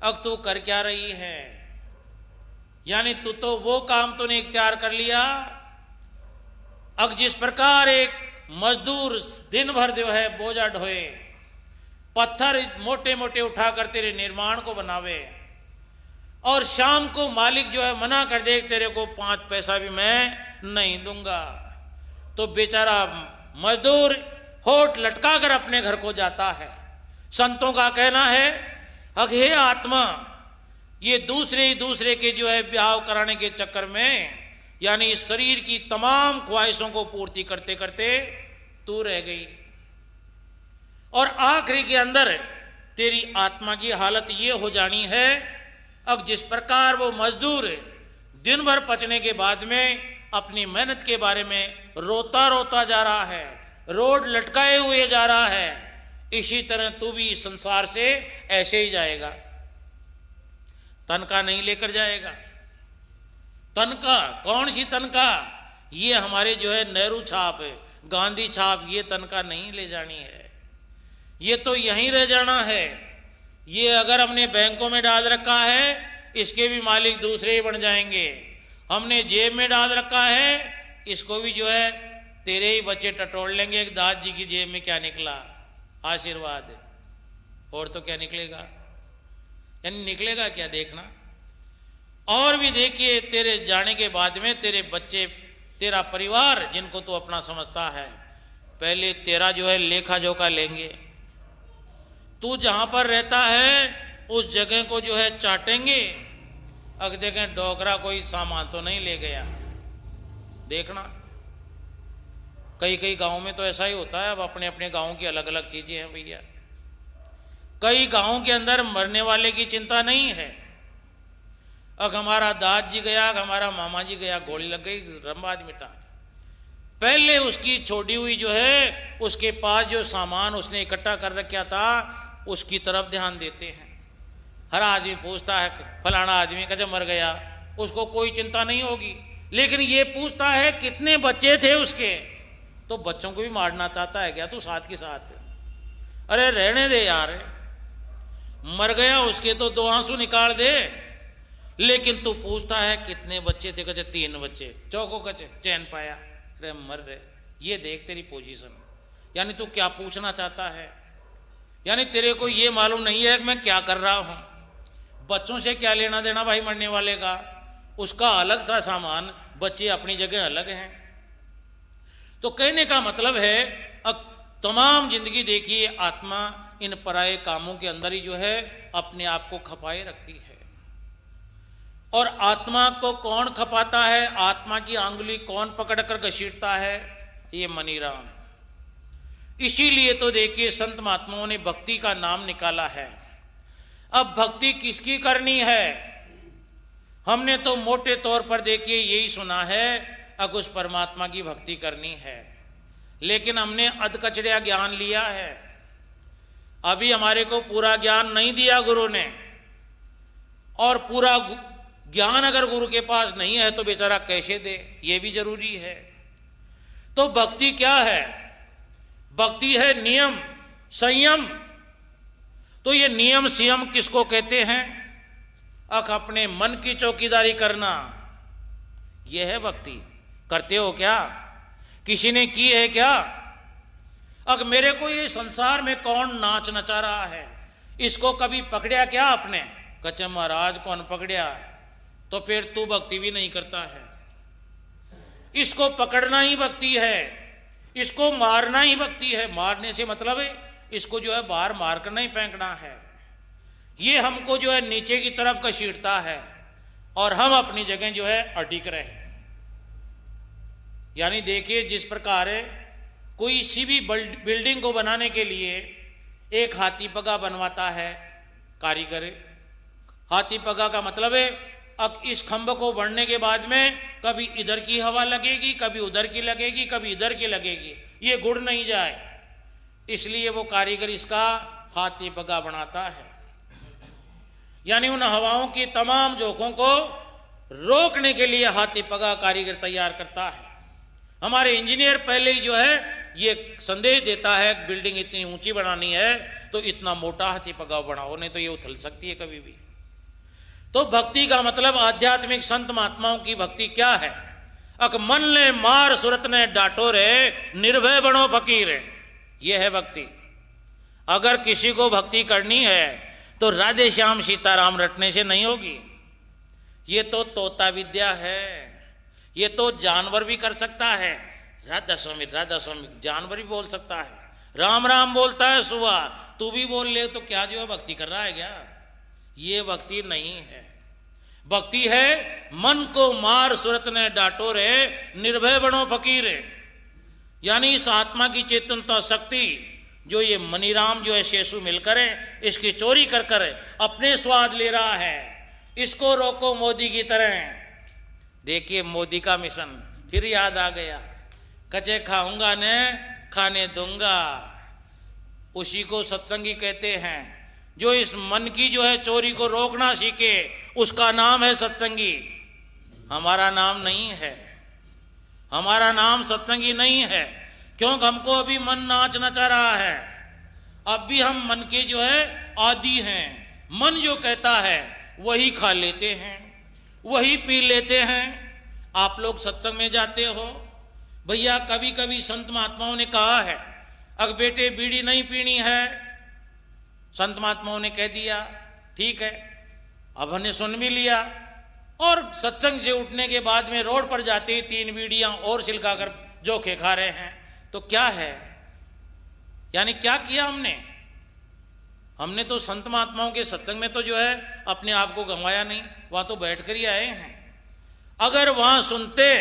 अब तू कर क्या रही है? यानी तू तो वो काम तूने इख्तियार कर लिया। अब जिस प्रकार एक मजदूर दिन भर जो है बोझा ढोए, पत्थर मोटे मोटे उठाकर तेरे निर्माण को बनावे, और शाम को मालिक जो है मना कर दे तेरे को 5 पैसा भी मैं नहीं दूंगा, तो बेचारा मजदूर होठ लटका कर अपने घर को जाता है। संतों का कहना है, अघे आत्मा, ये दूसरे के जो है ब्याह कराने के चक्कर में, यानी इस शरीर की तमाम ख्वाहिशों को पूर्ति करते करते तू रह गई, और आखिरी के अंदर तेरी आत्मा की हालत ये हो जानी है। अब जिस प्रकार वो मजदूर दिन भर पचने के बाद में अपनी मेहनत के बारे में रोता रोता जा रहा है, रोड लटकाए हुए जा रहा है, इसी तरह तू भी इस संसार से ऐसे ही जाएगा। तनका नहीं लेकर जाएगा। तनका, कौन सी तनका? ये हमारे जो है नेहरू छाप, गांधी छाप, ये तनका नहीं ले जानी है। ये तो यहीं रह जाना है। ये अगर हमने बैंकों में डाल रखा है, इसके भी मालिक दूसरे ही बन जाएंगे। हमने जेब में डाल रखा है, इसको भी जो है तेरे ही बच्चे टटोल लेंगे। दाद जी की जेब में क्या निकला? आशीर्वाद। और तो क्या निकलेगा? यानी निकलेगा क्या? देखना। और भी देखिए, तेरे जाने के बाद में तेरे बच्चे, तेरा परिवार जिनको तू अपना समझता है, पहले तेरा जो है लेखा जोखा लेंगे। तू जहां पर रहता है उस जगह को जो है चाटेंगे। अब देखें डोकरा कोई सामान तो नहीं ले गया। देखना, कई गांवों में तो ऐसा ही होता है। अब अपने अपने गांवों की अलग अलग चीजें हैं भैया। कई गांवों के अंदर मरने वाले की चिंता नहीं है। अब हमारा दाद जी गया, हमारा मामा जी गया, गोली लग गई, रंबाज मिटा। पहले उसकी छोड़ी हुई जो है, उसके पास जो सामान उसने इकट्ठा कर रखा था, उसकी तरफ ध्यान देते हैं। हर आदमी पूछता है फलाना आदमी का जब मर गया, उसको कोई चिंता नहीं होगी। लेकिन ये पूछता है कितने बच्चे थे उसके, तो बच्चों को भी मारना चाहता है क्या तू साथ के साथ? अरे रहने दे यार, मर गया उसके तो 2 आंसू निकाल दे। लेकिन तू पूछता है कितने बच्चे थे? कचे 3 बच्चे। चौको कचे चैन पाया? अरे मर रहे। ये देख तेरी पोजीशन, यानी तू क्या पूछना चाहता है। यानी तेरे को ये मालूम नहीं है कि मैं क्या कर रहा हूं। बच्चों से क्या लेना देना भाई मरने वाले का? उसका अलग था सामान, बच्चे अपनी जगह अलग हैं। तो कहने का मतलब है, अब तमाम जिंदगी देखिए आत्मा इन पराये कामों के अंदर ही जो है अपने आप को खपाए रखती है। और आत्मा को कौन खपाता है, आत्मा की आंगुली कौन पकड़कर घसीटता है, ये मनीराम। इसीलिए तो देखिए संत महात्माओं ने भक्ति का नाम निकाला है। अब भक्ति किसकी करनी है? हमने तो मोटे तौर पर देखिए यही सुना है, अब उस परमात्मा की भक्ति करनी है, लेकिन हमने अधकचड़िया ज्ञान लिया है। अभी हमारे को पूरा ज्ञान नहीं दिया गुरु ने, और पूरा ज्ञान अगर गुरु के पास नहीं है तो बेचारा कैसे दे, ये भी जरूरी है। तो भक्ति क्या है? भक्ति है नियम संयम। तो ये नियम संयम किसको कहते हैं? अपने मन की चौकीदारी करना, यह है भक्ति। करते हो क्या? किसी ने की है क्या? मेरे को ये संसार में कौन नाच नचा रहा है, इसको कभी पकड़या क्या आपने? कच्चे महाराज कौन पकड़या? तो फिर तू भक्ति भी नहीं करता है। इसको पकड़ना ही भक्ति है, इसको मारना ही भक्ति है। मारने से मतलब है इसको जो है बाहर मार कर नहीं फेंकना है। ये हमको जो है नीचे की तरफ घसीटता है और हम अपनी जगह जो है अटिक रहे। यानी देखिए जिस प्रकार कोई किसी भी बिल्डिंग को बनाने के लिए एक हाथी पगा बनवाता है कारीगर। हाथी पगा का मतलब है अब इस खंभ को बढ़ने के बाद में कभी इधर की हवा लगेगी, कभी उधर की लगेगी, कभी इधर की लगेगी, ये गुड़ नहीं जाए, इसलिए वो कारीगर इसका हाथी पगा बनाता है। यानी उन हवाओं की तमाम झोंकों को रोकने के लिए हाथी पगा कारीगर तैयार करता है। हमारे इंजीनियर पहले ही जो है ये संदेश देता है बिल्डिंग इतनी ऊंची बनानी है तो इतना मोटा हाथी पगा बनाओ, नहीं तो ये उथल सकती है कभी भी। तो भक्ति का मतलब आध्यात्मिक संत महात्माओं की भक्ति क्या है? मन ले मार सुरत ने डांटो रे, निर्भय बनो फकीर। ये है भक्ति। अगर किसी को भक्ति करनी है तो राधे श्याम सीताराम रटने से नहीं होगी। ये तो तोता विद्या है, ये तो जानवर भी कर सकता है। राधा स्वामी जानवर भी बोल सकता है। राम राम बोलता है सुबह, तू भी बोल ले तो क्या जो है भक्ति कर रहा है क्या? ये भक्ति नहीं है। भक्ति है मन को मार सुरत ने डांटो रे, निर्भय बनो फकीर। यानी इस आत्मा की चेतनता शक्ति जो ये मनीराम जो है शेषु मिलकर इसकी चोरी कर कर अपने स्वाद ले रहा है, इसको रोको मोदी की तरह। देखिए मोदी का मिशन फिर याद आ गया, कचे खाऊंगा ने खाने दूंगा। उसी को सत्संगी कहते हैं जो इस मन की जो है चोरी को रोकना सीखे, उसका नाम है सत्संगी। हमारा नाम नहीं है, हमारा नाम सत्संगी नहीं है, क्योंकि हमको अभी मन नाच नचा रहा है। अब भी हम मन के जो है आदी हैं। मन जो कहता है वही खा लेते हैं, वही पी लेते हैं। आप लोग सत्संग में जाते हो भैया, कभी कभी संत महात्माओं ने कहा है अगर बेटे बीड़ी नहीं पीनी है, संत महात्माओं ने कह दिया ठीक है, अब हमने सुन भी लिया। और सत्संग से उठने के बाद में रोड पर जाते ही 3 बीड़ियां और सिलका कर जोखे खा रहे हैं, तो क्या है? यानी क्या किया हमने? हमने तो संत महात्माओं के सत्संग में तो जो है अपने आप को गंवाया नहीं, वहां तो बैठ कर ही आए हैं। अगर वहां सुनते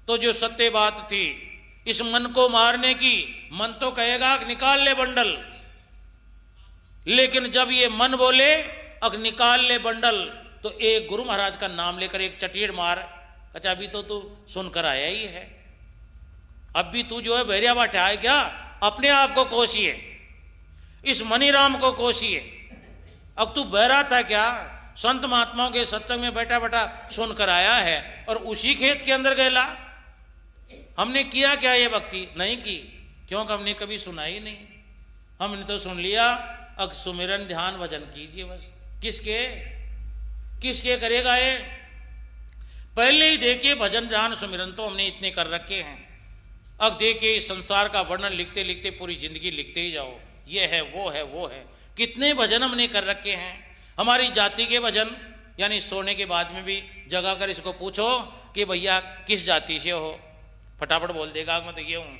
तो जो सत्य बात थी इस मन को मारने की, मन तो कहेगा निकाल ले बंडल, लेकिन जब ये मन बोले अग निकाल ले बंडल, तो एक गुरु महाराज का नाम लेकर एक चटीड़ मार। अच्छा अभी तो तू सुनकर आया ही है, अब भी तू जो है बहरिया बाटा है क्या? अपने आप को कोसिए, इस मनीराम को कोसिए। अब तू बहरा था क्या? संत महात्माओं के सत्संग में बैठा बैठा सुनकर आया है और उसी खेत के अंदर गैला। हमने किया क्या? ये भक्ति नहीं की, क्योंकि हमने कभी सुना ही नहीं। हमने तो सुन लिया अब सुमिरन ध्यान भजन कीजिए बस। किसके किसके करेगा ये? पहले ही देखिए भजन ध्यान सुमिरन तो हमने इतने कर रखे हैं। अब देखिए इस संसार का वर्णन लिखते लिखते पूरी जिंदगी लिखते ही जाओ, ये है वो है वो है। कितने भजन हमने कर रखे हैं। हमारी जाति के भजन, यानी सोने के बाद में भी जगा कर इसको पूछो कि भैया किस जाति से हो, फटाफट बोल देगा मैं तो ये हूँ।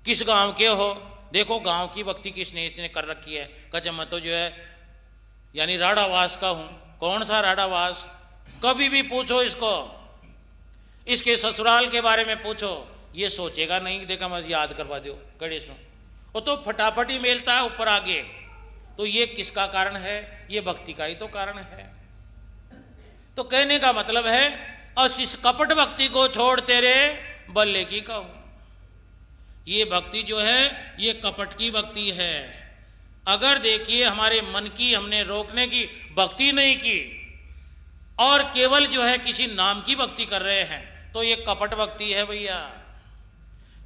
किस गांव के हो, देखो गांव की भक्ति किसने इतने कर रखी है। कचा मैं तो जो है यानी राढ़ावास का हूं। कौन सा राढ़ावास? कभी भी पूछो इसको, इसके ससुराल के बारे में पूछो, ये सोचेगा नहीं देखा मैं याद करवा दो गणेश। वो तो फटाफट ही मेलता है ऊपर आगे। तो ये किसका कारण है? ये भक्ति का ही तो कारण है। तो कहने का मतलब है और इस कपट भक्ति को छोड़ तेरे बल्ले की कहूं। ये भक्ति जो है ये कपट की भक्ति है। अगर देखिए हमारे मन की हमने रोकने की भक्ति नहीं की और केवल जो है किसी नाम की भक्ति कर रहे हैं तो ये कपट भक्ति है भैया।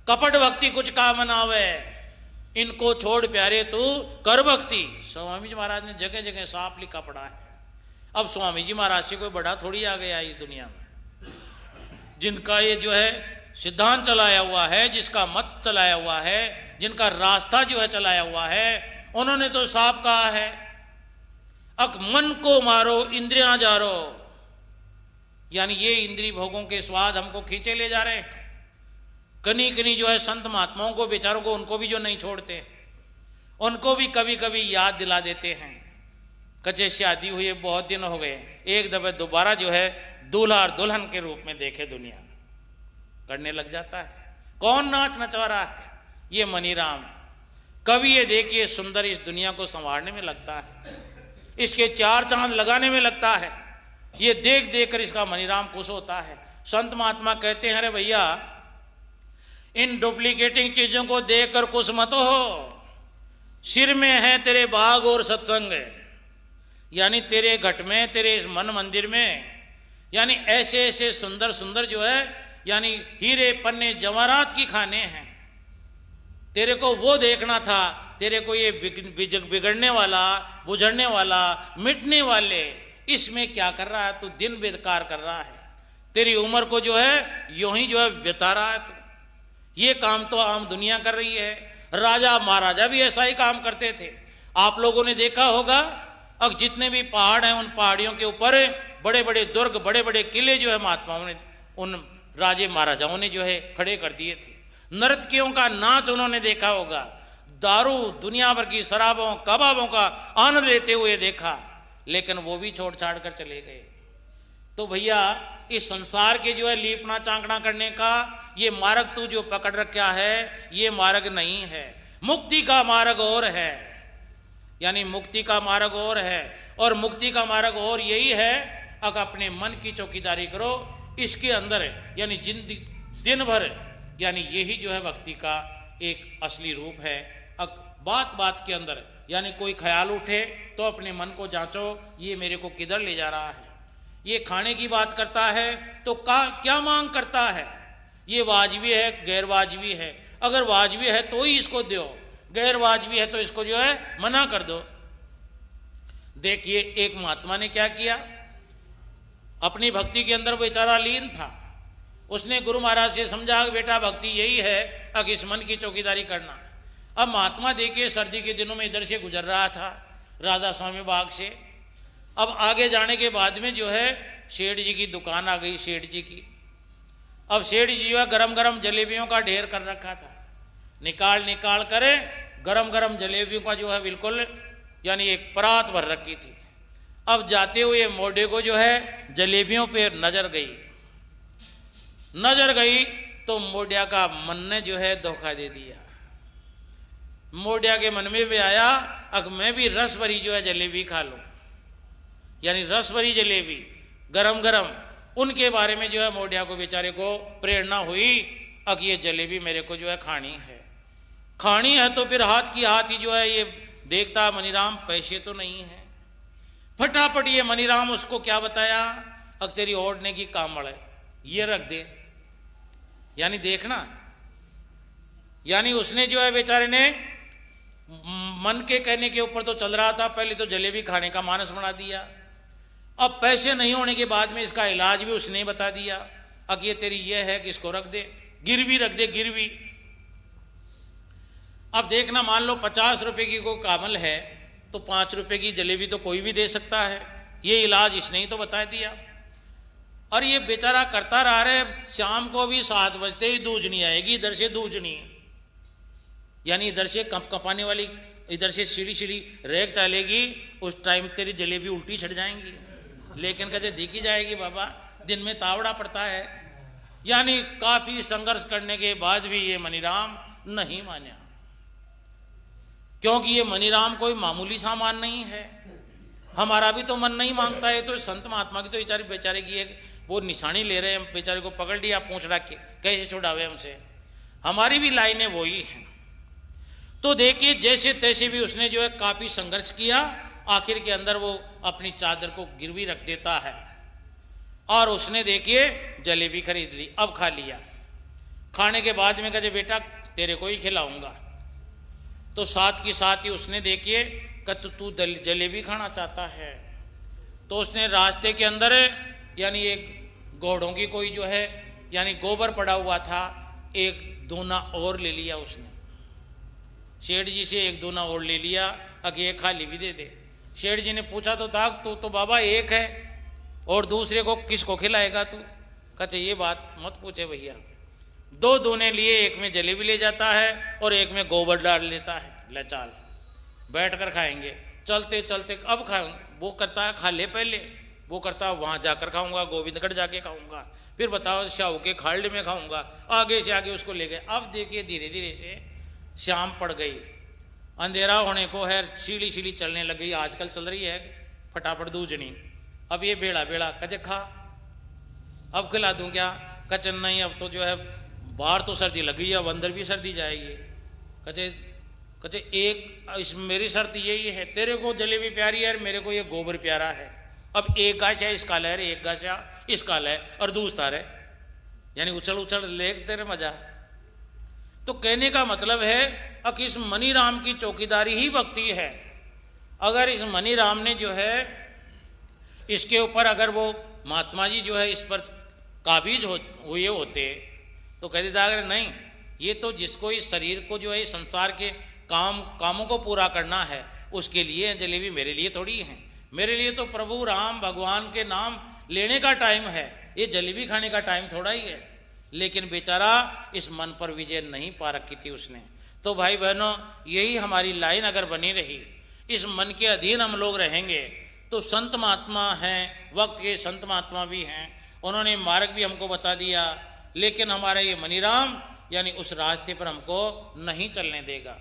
कपट भक्ति कुछ काम ना आवे, इनको छोड़ प्यारे तू कर भक्ति। स्वामी जी महाराज ने जगह जगह साफ लिखा पड़ा है। अब स्वामी जी महाराज से कोई बड़ा थोड़ी आ गया इस दुनिया में। जिनका ये जो है सिद्धांत चलाया हुआ है, जिसका मत चलाया हुआ है, जिनका रास्ता जो है चलाया हुआ है, उन्होंने तो साफ कहा है अक मन को मारो इंद्रियां जारो। यानी ये इंद्रिय भोगों के स्वाद हमको खींचे ले जा रहे हैं। कनी कनी जो है संत महात्माओं को बेचारों को उनको भी जो नहीं छोड़ते, उनको भी कभी कभी याद दिला देते हैं। कच्चे शादी हुई बहुत दिन हो गए, एक दफे दोबारा जो है दूल्हा और दुल्हन के रूप में देखे दुनिया करने लग जाता है। कौन नाच नचवा रहा है? ये मनीराम। कभी ये देखिए सुंदर इस दुनिया को संवारने में लगता है, इसके चार चांद लगाने में लगता है। ये देख देख कर इसका मनीराम खुश होता है। संत महात्मा कहते हैं अरे भैया इन डुप्लीकेटिंग चीजों को देख कर खुश मत हो। सिर में है तेरे बाग और सत्संग, यानी तेरे घट में, तेरे इस मन मंदिर में, यानी ऐसे ऐसे सुंदर सुंदर जो है यानी हीरे पन्ने जवाहरात की खाने हैं। तेरे को वो देखना था, तेरे को ये बिगड़ने वाला, बुझड़ने वाला, मिटने वाले, इसमें क्या कर रहा है तू? दिन बेकार कर रहा है। तेरी उम्र को जो है यूं ही जो है बिता रहा है तू। ये काम तो आम दुनिया कर रही है। राजा महाराजा भी ऐसा ही काम करते थे। आप लोगों ने देखा होगा अब जितने भी पहाड़ हैं उन पहाड़ियों के ऊपर बड़े बड़े दुर्ग, बड़े बड़े किले जो है महात्माओं ने, उन राजे महाराजाओं ने जो है खड़े कर दिए थे। नर्तकियों का नाच उन्होंने देखा होगा, दारू दुनिया भर की शराबों कबाबों का आनंद लेते हुए देखा, लेकिन वो भी छोड़ छाड़ कर चले गए। तो भैया इस संसार के जो है लीपना चांकना करने का ये मार्ग तू जो पकड़ रखा है ये मार्ग नहीं है। मुक्ति का मार्ग और है, यानी मुक्ति का मार्ग और है, और मुक्ति का मार्ग और यही है अगर अपने मन की चौकीदारी करो इसके अंदर, यानी दिन भर, यानी यही जो है भक्ति का एक असली रूप है। बात बात के अंदर यानी कोई ख्याल उठे तो अपने मन को जांचो ये मेरे को किधर ले जा रहा है। ये खाने की बात करता है तो क्या मांग करता है, ये वाजबी है गैर वाजबी है। अगर वाजबी है तो ही इसको दो, गैर वाजबी है तो इसको जो है मना कर दो। देखिए एक महात्मा ने क्या किया, अपनी भक्ति के अंदर बेचारा लीन था। उसने गुरु महाराज से समझा बेटा भक्ति यही है अगर इस मन की चौकीदारी करना। अब महात्मा देखिए सर्दी के दिनों में इधर से गुजर रहा था राधा स्वामी बाग से। अब आगे जाने के बाद में जो है सेठ जी की दुकान आ गई, सेठ जी की। अब सेठ जी जो है गरम गरम जलेबियों का ढेर कर रखा था, निकाल निकाल कर गरम गरम जलेबियों का जो है बिल्कुल यानी एक परात भर रखी थी। अब जाते हुए मोढ़े को जो है जलेबियों पे नजर गई तो मोढ़िया का मन ने जो है धोखा दे दिया। मोढ़िया के मन में भी आया अब मैं भी रस भरी जो है जलेबी खा लूं, यानी रस भरी जलेबी गरम गरम। उनके बारे में जो है मोढ़िया को बेचारे को प्रेरणा हुई अब ये जलेबी मेरे को जो है खानी है तो फिर हाथ की हाथ ही जो है ये देखता मनीराम पैसे तो नहीं है। फटाफट ये मनीराम उसको क्या बताया, अब तेरी ओढ़ने की कामड़ है ये रख दे। यानी देखना, यानी उसने जो है बेचारे ने मन के कहने के ऊपर तो चल रहा था, पहले तो जलेबी खाने का मानस बना दिया। अब पैसे नहीं होने के बाद में इसका इलाज भी उसने बता दिया, अब ये तेरी ये है कि इसको रख दे, गिरवी रख दे गिरवी। अब देखना मान लो 50 रुपए की कोई कामल है तो 5 रुपए की जलेबी तो कोई भी दे सकता है, ये इलाज इसने ही तो बता दिया। और ये बेचारा करता रहा है, शाम को भी 7 बजते ही दूजनी आएगी, इधर से दूजनी, यानी इधर से कप कपाने वाली इधर से सीढ़ी सीढ़ी रेख चलेगी, उस टाइम तेरी जलेबी उल्टी छट जाएंगी। लेकिन कहते दिखी जाएगी बाबा, दिन में तावड़ा पड़ता है। यानी काफी संघर्ष करने के बाद भी ये मनीराम नहीं माना, क्योंकि ये मनीराम कोई मामूली सामान नहीं है। हमारा भी तो मन नहीं मांगता है, तो संत महात्मा की तो बेचारे की एक वो निशानी ले रहे हैं, बेचारे को पकड़ लिया, पूछ रहा के कैसे छुड़ावे हमसे। हमारी भी लाइनें वही हैं। तो देखिए जैसे तैसे भी उसने जो है काफी संघर्ष किया, आखिर के अंदर वो अपनी चादर को गिरवी रख देता है और उसने देखिए जलेबी खरीद ली। अब खा लिया, खाने के बाद में कहते बेटा तेरे को ही खिलाऊंगा। तो साथ की साथ ही उसने देखिए कि तू जलेबी खाना चाहता है, तो उसने रास्ते के अंदर यानी एक घोड़ों की कोई जो है यानी गोबर पड़ा हुआ था, एक दूना और ले लिया उसने। शेठ जी से एक दूना और ले लिया, अगर एक खाली भी दे दे। शेठ जी ने पूछा तो था तो बाबा एक है और दूसरे को किसको खिलाएगा तू? कहते ये बात मत पूछे भैया, दो दूने लिए, एक में जलेबी ले जाता है और एक में गोबर डाल लेता है। ले चाल बैठ कर खाएंगे। चलते चलते अब खाऊं, वो करता है खा ले पहले, वो करता है वहाँ जाकर खाऊंगा, गोविंदगढ़ जाके खाऊंगा, फिर बताओ शाहू के खाल्ड में खाऊंगा, आगे से आगे उसको ले गए। अब देखिए धीरे धीरे से शाम पड़ गई, अंधेरा होने को है, सीढ़ी सीढ़ी चलने लग गई। आजकल चल रही है फटाफट दूजनी। अब ये बेड़ा बेड़ा कचे खा, अब खिला दूं क्या? कचन नहीं, अब तो जो है बाहर तो सर्दी लगी है, अब अंदर भी सर्दी जाएगी। कचे कचे एक इस मेरी शर्त यही है, तेरे को जलेबी प्यारी है, मेरे को ये गोबर प्यारा है। अब एक गाछ है इसका लहर, एक गाछा इसका लहर और दूसरा है, यानी उछल उछल ले तेरे मजा। तो कहने का मतलब है कि इस मनीराम की चौकीदारी ही भक्ति है। अगर इस मनीराम ने जो है इसके ऊपर अगर वो महात्मा जी जो है इस पर काबिज हुए होते तो कहते था अगर नहीं, ये तो जिसको इस शरीर को जो है इस संसार के कामों को पूरा करना है उसके लिए जलेबी, मेरे लिए थोड़ी है। मेरे लिए तो प्रभु राम भगवान के नाम लेने का टाइम है, ये जलेबी खाने का टाइम थोड़ा ही है। लेकिन बेचारा इस मन पर विजय नहीं पा रखी थी उसने। तो भाई बहनों, यही हमारी लाइन अगर बनी रही, इस मन के अधीन हम लोग रहेंगे तो संत महात्मा हैं, वक्त के संत महात्मा भी हैं, उन्होंने मार्ग भी हमको बता दिया, लेकिन हमारा ये मनीराम यानी उस रास्ते पर हमको नहीं चलने देगा।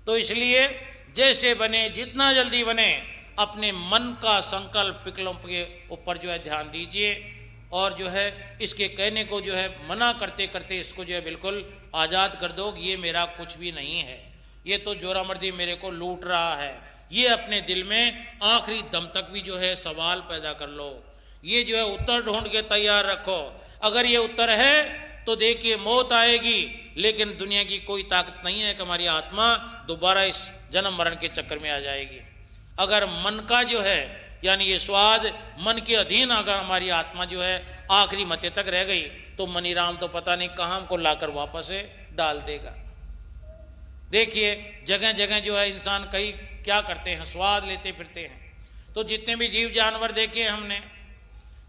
तो इसलिए जैसे बने, जितना जल्दी बने, अपने मन का संकल्प विकल्प के ऊपर जो है ध्यान दीजिए और जो है इसके कहने को जो है मना करते करते इसको जो है बिल्कुल आज़ाद कर दो कि ये मेरा कुछ भी नहीं है, ये तो जोरामर्दी मेरे को लूट रहा है। ये अपने दिल में आखिरी दम तक भी जो है सवाल पैदा कर लो, ये जो है उत्तर ढूंढ के तैयार रखो। अगर ये उत्तर है तो देखिए मौत आएगी, लेकिन दुनिया की कोई ताकत नहीं है कि हमारी आत्मा दोबारा इस जन्म मरण के चक्कर में आ जाएगी। अगर मन का जो है यानी ये स्वाद मन के अधीन अगर हमारी आत्मा जो है आखिरी मते तक रह गई तो मनीराम तो पता नहीं कहाँ हमको लाकर वापस से डाल देगा। देखिए जगह जगह जो है इंसान कई क्या करते हैं, स्वाद लेते फिरते हैं। तो जितने भी जीव जानवर देखे हमने,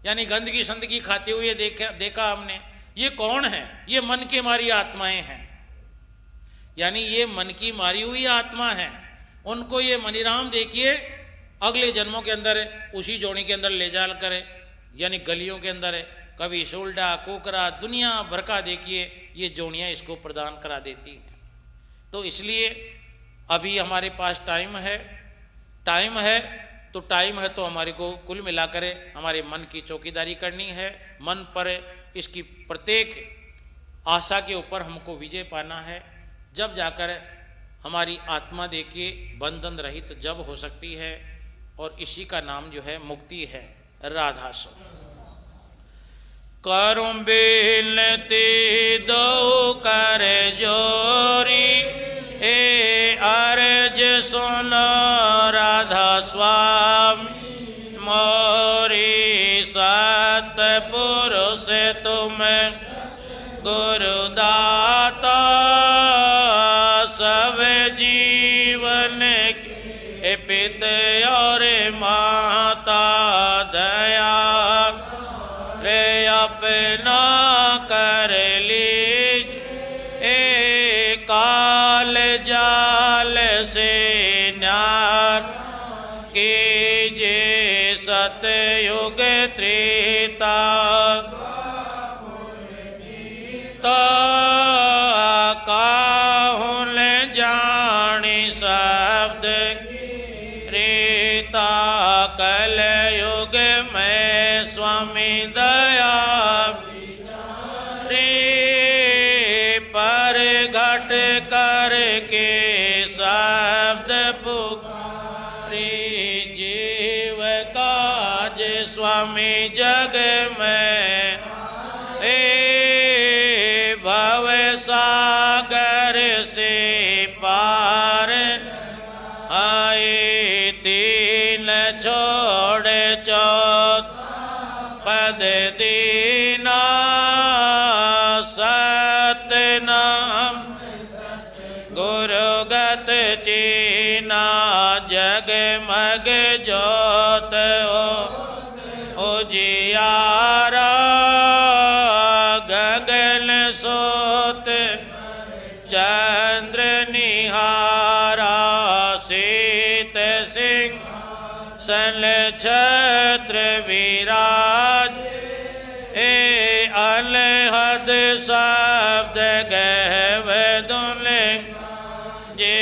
यानी गंदगी संदगी खाते हुए देखा हमने, ये कौन है? ये मन की मारी आत्माएं हैं, यानी ये मन की मारी हुई आत्मा है। उनको ये मनीराम देखिए अगले जन्मों के अंदर उसी जोड़ी के अंदर ले जा कर यानी गलियों के अंदर कभी सोल्डा कोकरा दुनिया भर का देखिए ये जोड़ियाँ इसको प्रदान करा देती हैं। तो इसलिए अभी हमारे पास टाइम है तो टाइम है तो हमारे को कुल मिलाकर हमारे मन की चौकीदारी करनी है। मन पर इसकी प्रत्येक आशा के ऊपर हमको विजय पाना है, जब जाकर हमारी आत्मा देखिए बंधन रहित जब हो सकती है, और इसी का नाम जो है मुक्ति है। राधा सो करूं बिनती दो कर जोरी, ए अर्ज सुनो राधा स्वामी मोरी, सतपुरुष तुम गुरुदाता सब जीवन के पिता और माता, दया रे अपना कर लीज ए काल जा सतयुग त्रेता तो काहुल जानी शब्द रीता कलयुग में स्वामी दया रे पर घट करके शब्द पुकारी जीव काज स्वामी जग में भव सागर से पार आए तीन छोड़ चौथ पद दीना सतनाम गुरुगत चीना जगमग ज्योत उजियारा गगन सोत चंद्र निहारा शीत सिंह सल छत्र विराज अलहद शब्द गहव दुले जे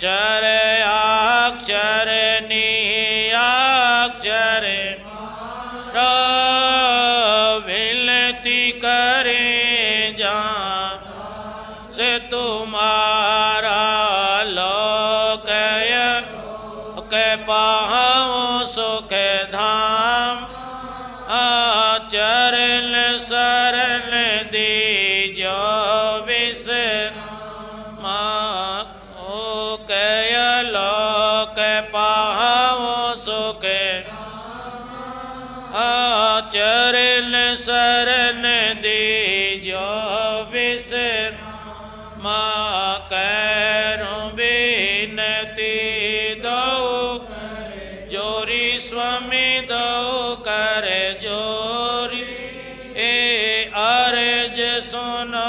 चर अक्षर नियाक्षर विनती करे जा से तुम्हारा लोकय के पाहु सुख धाम आचरण शरण दीजो विष कय लोक पाहु सुख आचरण शरण दीजो विष माँ करूँ विनती दो जोरी स्वामी दो कर जोरी अर्ज सुनो